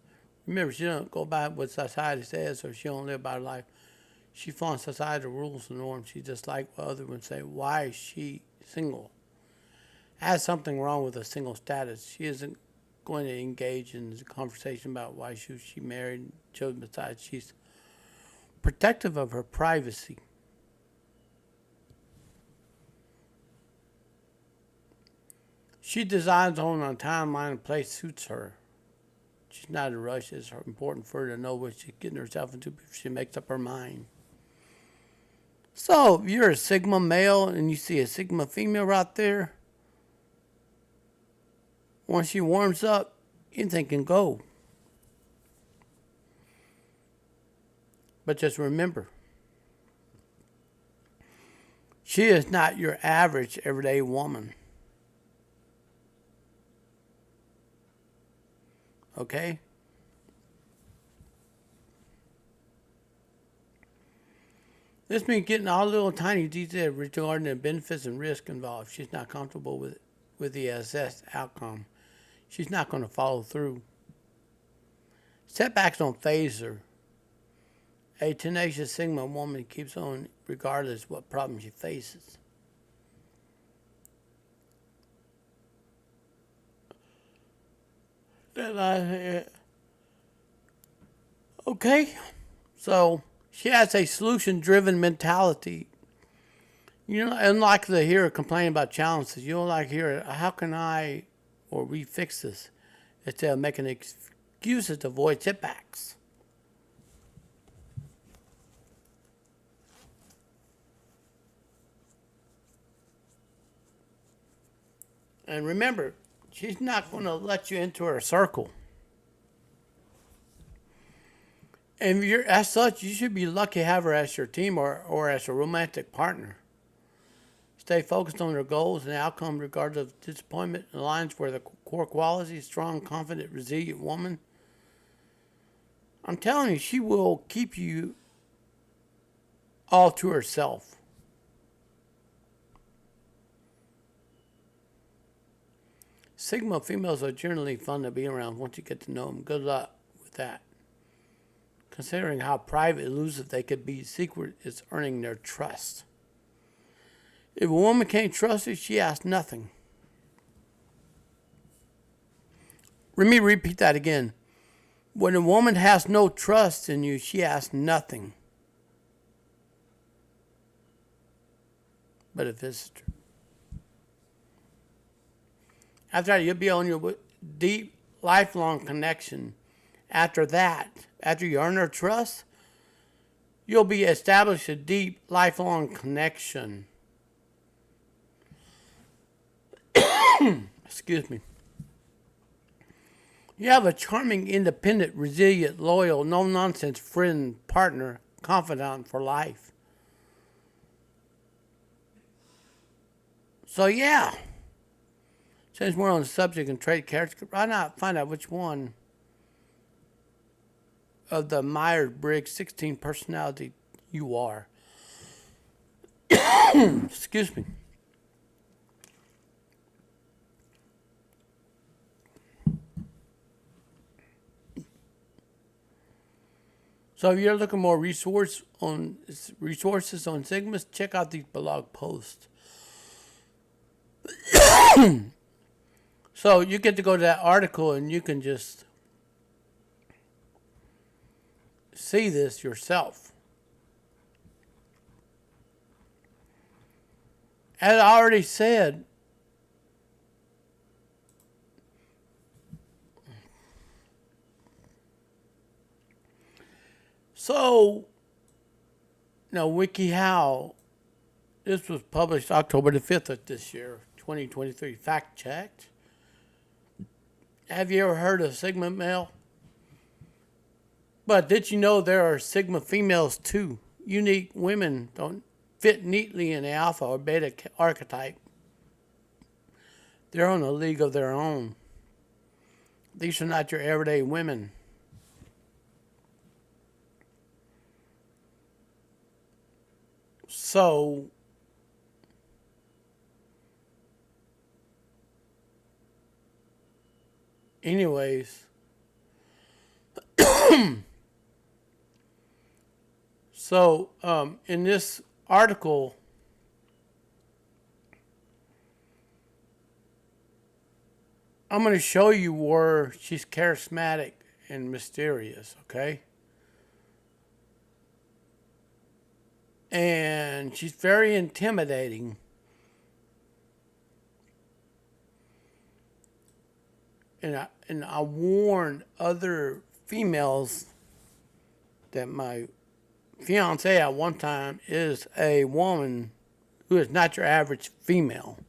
Remember, she don't go by what society says, or she don't live by her life. She follows societal rules and norms. She just like what other would say. Why is she single? Has something wrong with her single status. She isn't going to engage in the conversation about why she married. Besides, she's protective of her privacy. She designs on a timeline and place suits her. She's not in a rush. It's important for her to know what she's getting herself into before she makes up her mind. So, if you're a Sigma male and you see a Sigma female out there, once she warms up, anything can go. But just remember, she is not your average everyday woman. Okay? This means getting all the little tiny details regarding the benefits and risk involved. She's not comfortable with the assessed outcome. She's not going to follow through. Setbacks don't faze her. A tenacious Sigma woman keeps on regardless of what problem she faces. Okay, so she has a solution-driven mentality. You know, unlike to hear her complain about challenges, you don't like to hear, how can I or we fix this? Instead of making excuses to avoid setbacks. And remember, she's not going to let you into her circle. And you're, as such, you should be lucky to have her as your team or as a romantic partner. Stay focused on her goals and outcome regardless of disappointment. Aligns where the core qualities, strong, confident, resilient woman. I'm telling you, she will keep you all to herself. Sigma females are generally fun to be around once you get to know them. Good luck with that. Considering how private, elusive they could be, secret is earning their trust. If a woman can't trust you, she asks nothing. Let me repeat that again. When a woman has no trust in you, she asks nothing but a visitor. After that, you'll be on your deep, lifelong connection. After that, after you earn her trust, you'll be established a deep, lifelong connection. Excuse me. You have a charming, independent, resilient, loyal, no-nonsense friend, partner, confidant for life. So yeah, since we're on the subject and trait character, why not find out which one of the Myers-Briggs 16 personality you are. Excuse me. So if you're looking more resources on Sigmas, check out these blog posts. So you get to go to that article and you can just see this yourself. As I already said, so now WikiHow, this was published October the 5th of this year, 2023, fact checked. Have you ever heard of Sigma male? But did you know there are Sigma females too? Unique women don't fit neatly in the alpha or beta archetype. They're on a league of their own. These are not your everyday women. So, anyways, in this article, I'm going to show you where she's charismatic and mysterious, okay? And she's very intimidating. And I warned other females that my fiance at one time is a woman who is not your average female.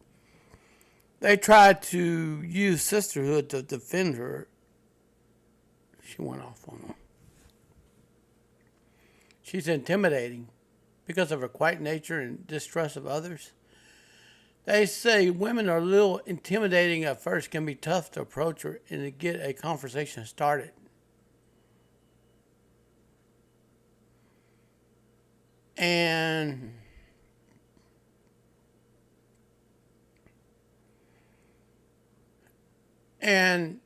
They tried to use sisterhood to defend her. She went off on them. She's intimidating because of her quiet nature and distrust of others. They say women are a little intimidating at first, can be tough to approach her and to get a conversation started. And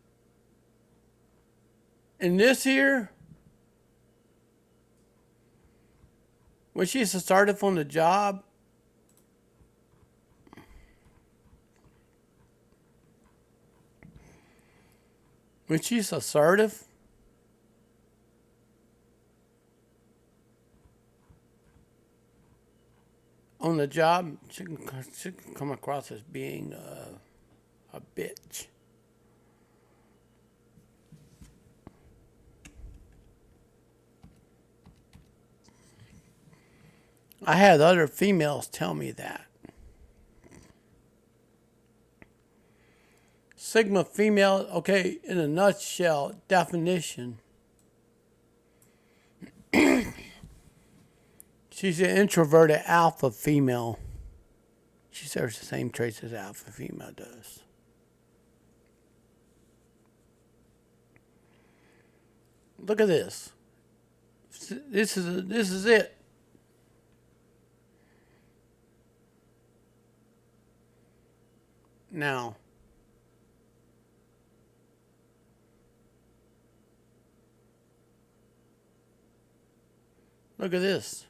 in this here, when she's assertive on the job, when she's assertive, on the job, she can come across as being a bitch. I had other females tell me that. Sigma female, okay, in a nutshell, definition. She's an introverted alpha female. She shares the same traits as alpha female does. Look at this. This is it. Now, look at this.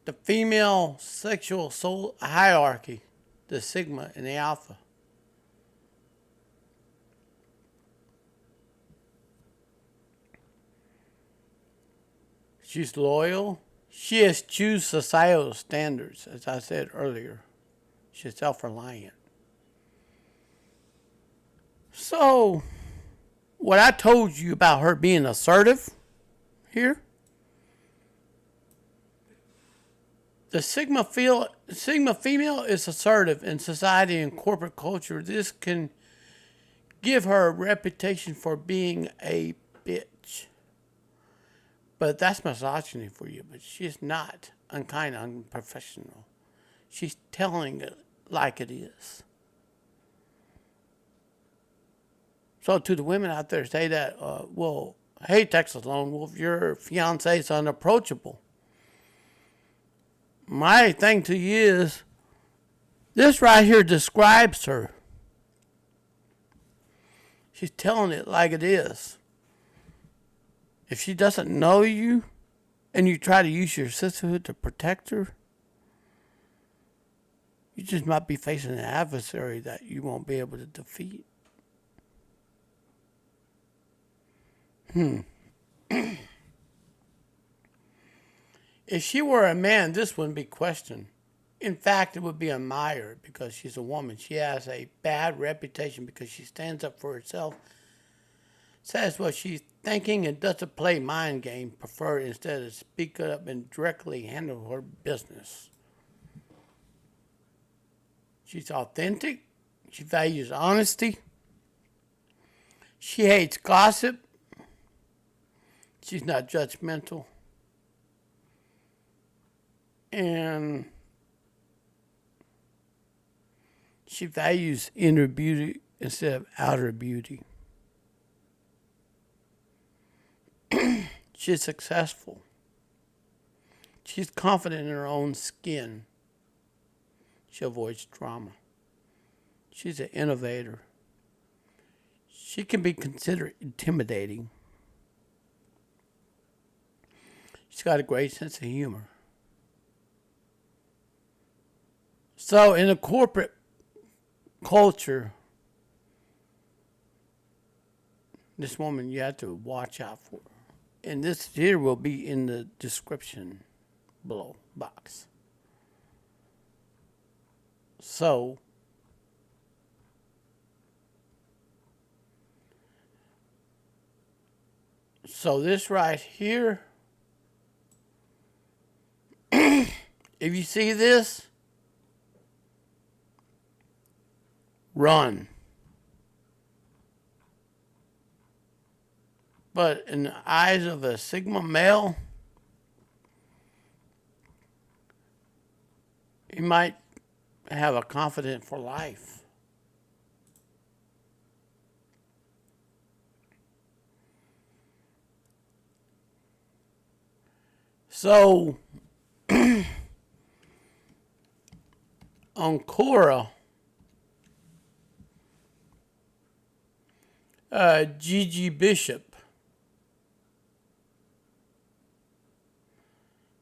The female sexual soul hierarchy, the sigma and the alpha. She's loyal. She eschews societal standards, as I said earlier. She's self-reliant. So, what I told you about her being assertive here, the Sigma female is assertive in society and corporate culture. This can give her a reputation for being a bitch. But that's misogyny for you. But she's not unkind, unprofessional. She's telling it like it is. So to the women out there say that, well, hey, Texas Lone Wolf, your fiance is unapproachable. My thing to you is, this right here describes her. She's telling it like it is. If she doesn't know you and you try to use your sisterhood to protect her, you just might be facing an adversary that you won't be able to defeat. If she were a man, this wouldn't be questioned. In fact, it would be admired because she's a woman. She has a bad reputation because she stands up for herself, says what she's thinking, and doesn't play mind game. Prefer instead to speak up and directly handle her business. She's authentic. She values honesty. She hates gossip. She's not judgmental. And she values inner beauty instead of outer beauty. She's successful. She's confident in her own skin. She avoids drama. She's an innovator. She can be considered intimidating. She's got a great sense of humor. So in a corporate culture, this woman you have to watch out for. And this here will be in the description below box. So this right here, if you see this, run. But in the eyes of a Sigma male, he might have a confidence for life. So, on Quora, Gigi Bishop,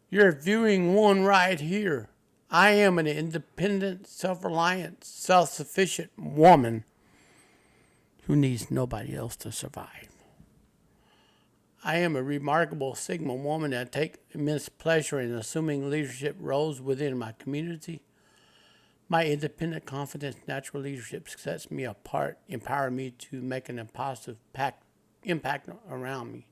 you're viewing one right here. I am an independent, self-reliant, self-sufficient woman who needs nobody else to survive. I am a remarkable Sigma woman that takes immense pleasure in assuming leadership roles within my community. My independent, confident, natural leadership sets me apart, empower me to make an positive impact around me.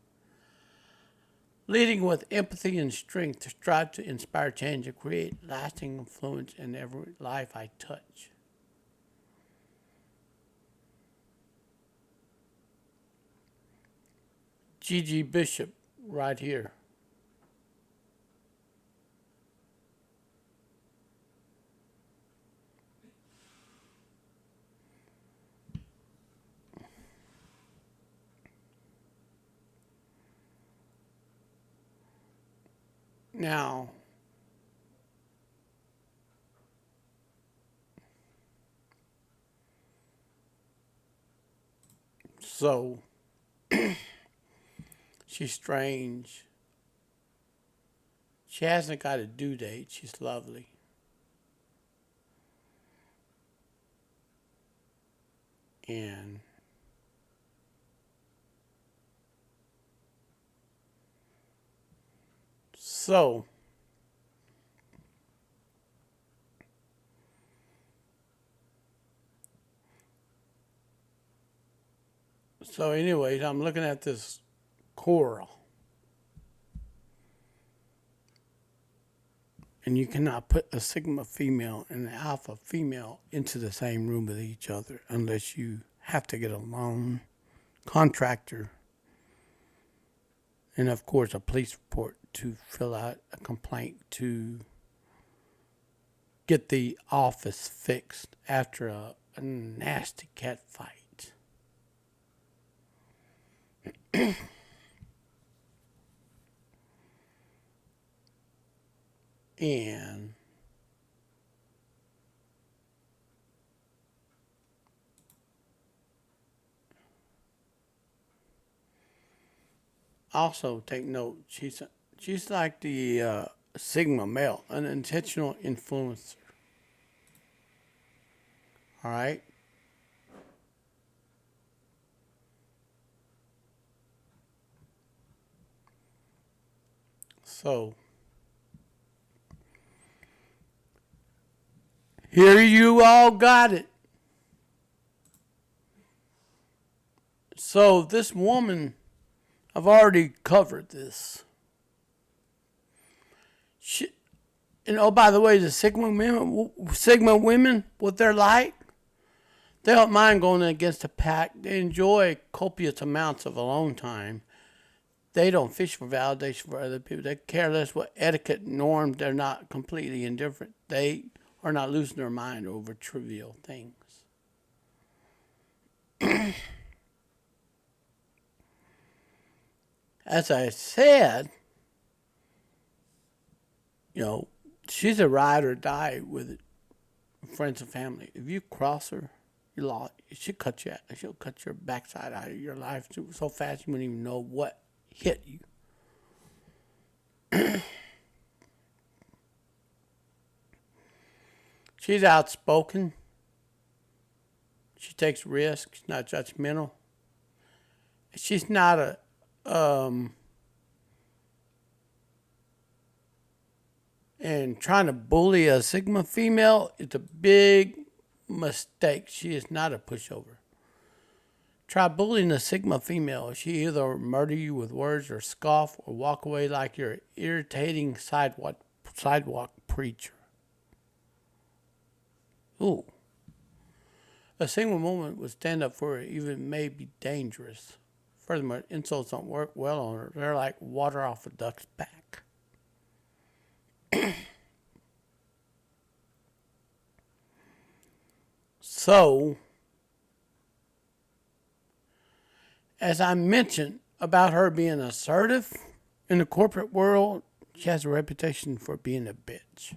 Leading with empathy and strength to strive to inspire change and create lasting influence in every life I touch. Gigi Bishop, right here. Now, so she's strange. She hasn't got a due date. She's lovely. And so anyways, I'm looking at this coral. And you cannot put a Sigma female and an Alpha female into the same room with each other unless you have to get a loan, contractor, and of course a police report to fill out a complaint to get the office fixed after a nasty cat fight. And also take note, she's like the Sigma male, an intentional influencer. All right. So here you all got it. So this woman, I've already covered this. And oh, by the way, the Sigma women, what they're like, they don't mind going against the pack. They enjoy copious amounts of alone time. They don't fish for validation for other people. They care less what etiquette norms. They're not completely indifferent. They are not losing their mind over trivial things. As I said, she's a ride or die with friends and family. If you cross her, you lost. She'll cut you out. She'll cut your backside out of your life so fast you wouldn't even know what hit you. She's outspoken. She takes risks. She's not judgmental. She's not a and trying to bully a Sigma female is a big mistake. She is not a pushover. Try bullying a Sigma female. She either murder you with words or scoff or walk away like you're an irritating sidewalk preacher. Ooh. A Sigma woman would stand up for her, even may be dangerous. Furthermore, insults don't work well on her. They're like water off a duck's back. So, as I mentioned about her being assertive in the corporate world, she has a reputation for being a bitch.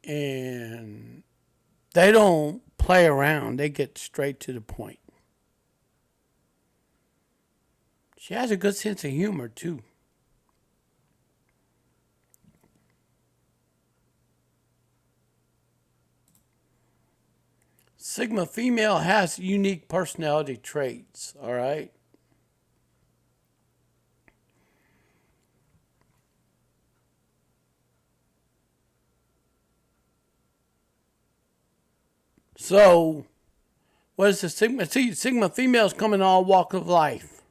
And they don't play around. They get straight to the point. She has a good sense of humor, too. Sigma female has unique personality traits, all right? So, what is the Sigma? See, Sigma females come in all walks of life.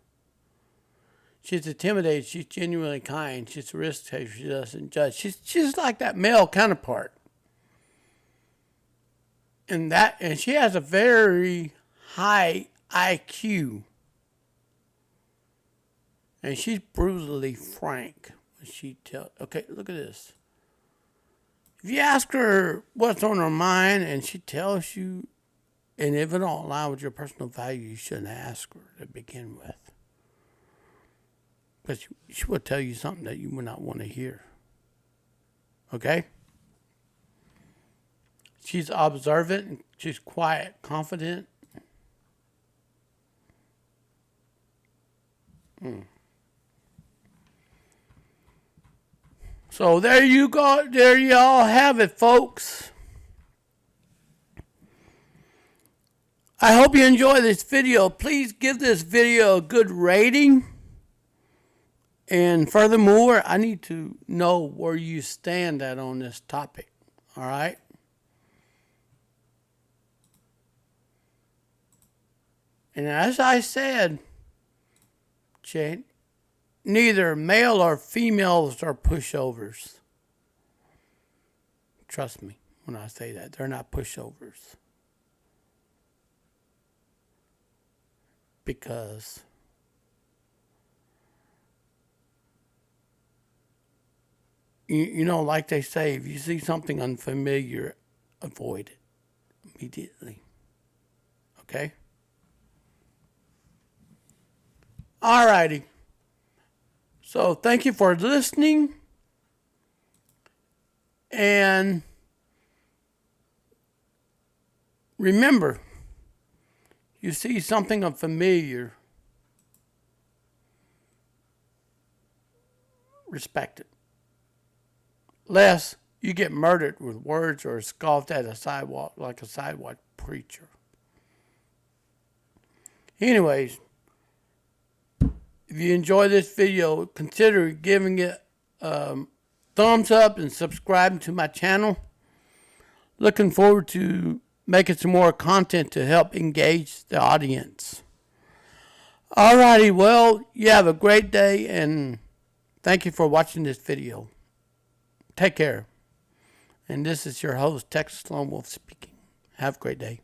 She's intimidated. She's genuinely kind. She's a risk taker. She doesn't judge. She's like that male counterpart. And she has a very high IQ. And she's brutally frank when she tells. Okay, look at this. If you ask her what's on her mind and she tells you, and if it don't align with your personal value, you shouldn't ask her to begin with. Because she will tell you something that you would not want to hear. Okay? She's observant. She's quiet, confident. So there you go. There you all have it, folks. I hope you enjoy this video. Please give this video a good rating. And furthermore, I need to know where you stand at on this topic. All right? And as I said, Jane, neither male or females are pushovers. Trust me when I say that. They're not pushovers. Because like they say, if you see something unfamiliar, avoid it immediately. Okay? Alrighty. So thank you for listening. And remember, you see something unfamiliar, respect it. Lest you get murdered with words or scoffed at a sidewalk like a sidewalk preacher. Anyways, if you enjoy this video, consider giving it thumbs up and subscribing to my channel. Looking forward to making some more content to help engage the audience. Alrighty, well, you have a great day and thank you for watching this video. Take care. And this is your host, Texas Lone Wolf speaking. Have a great day.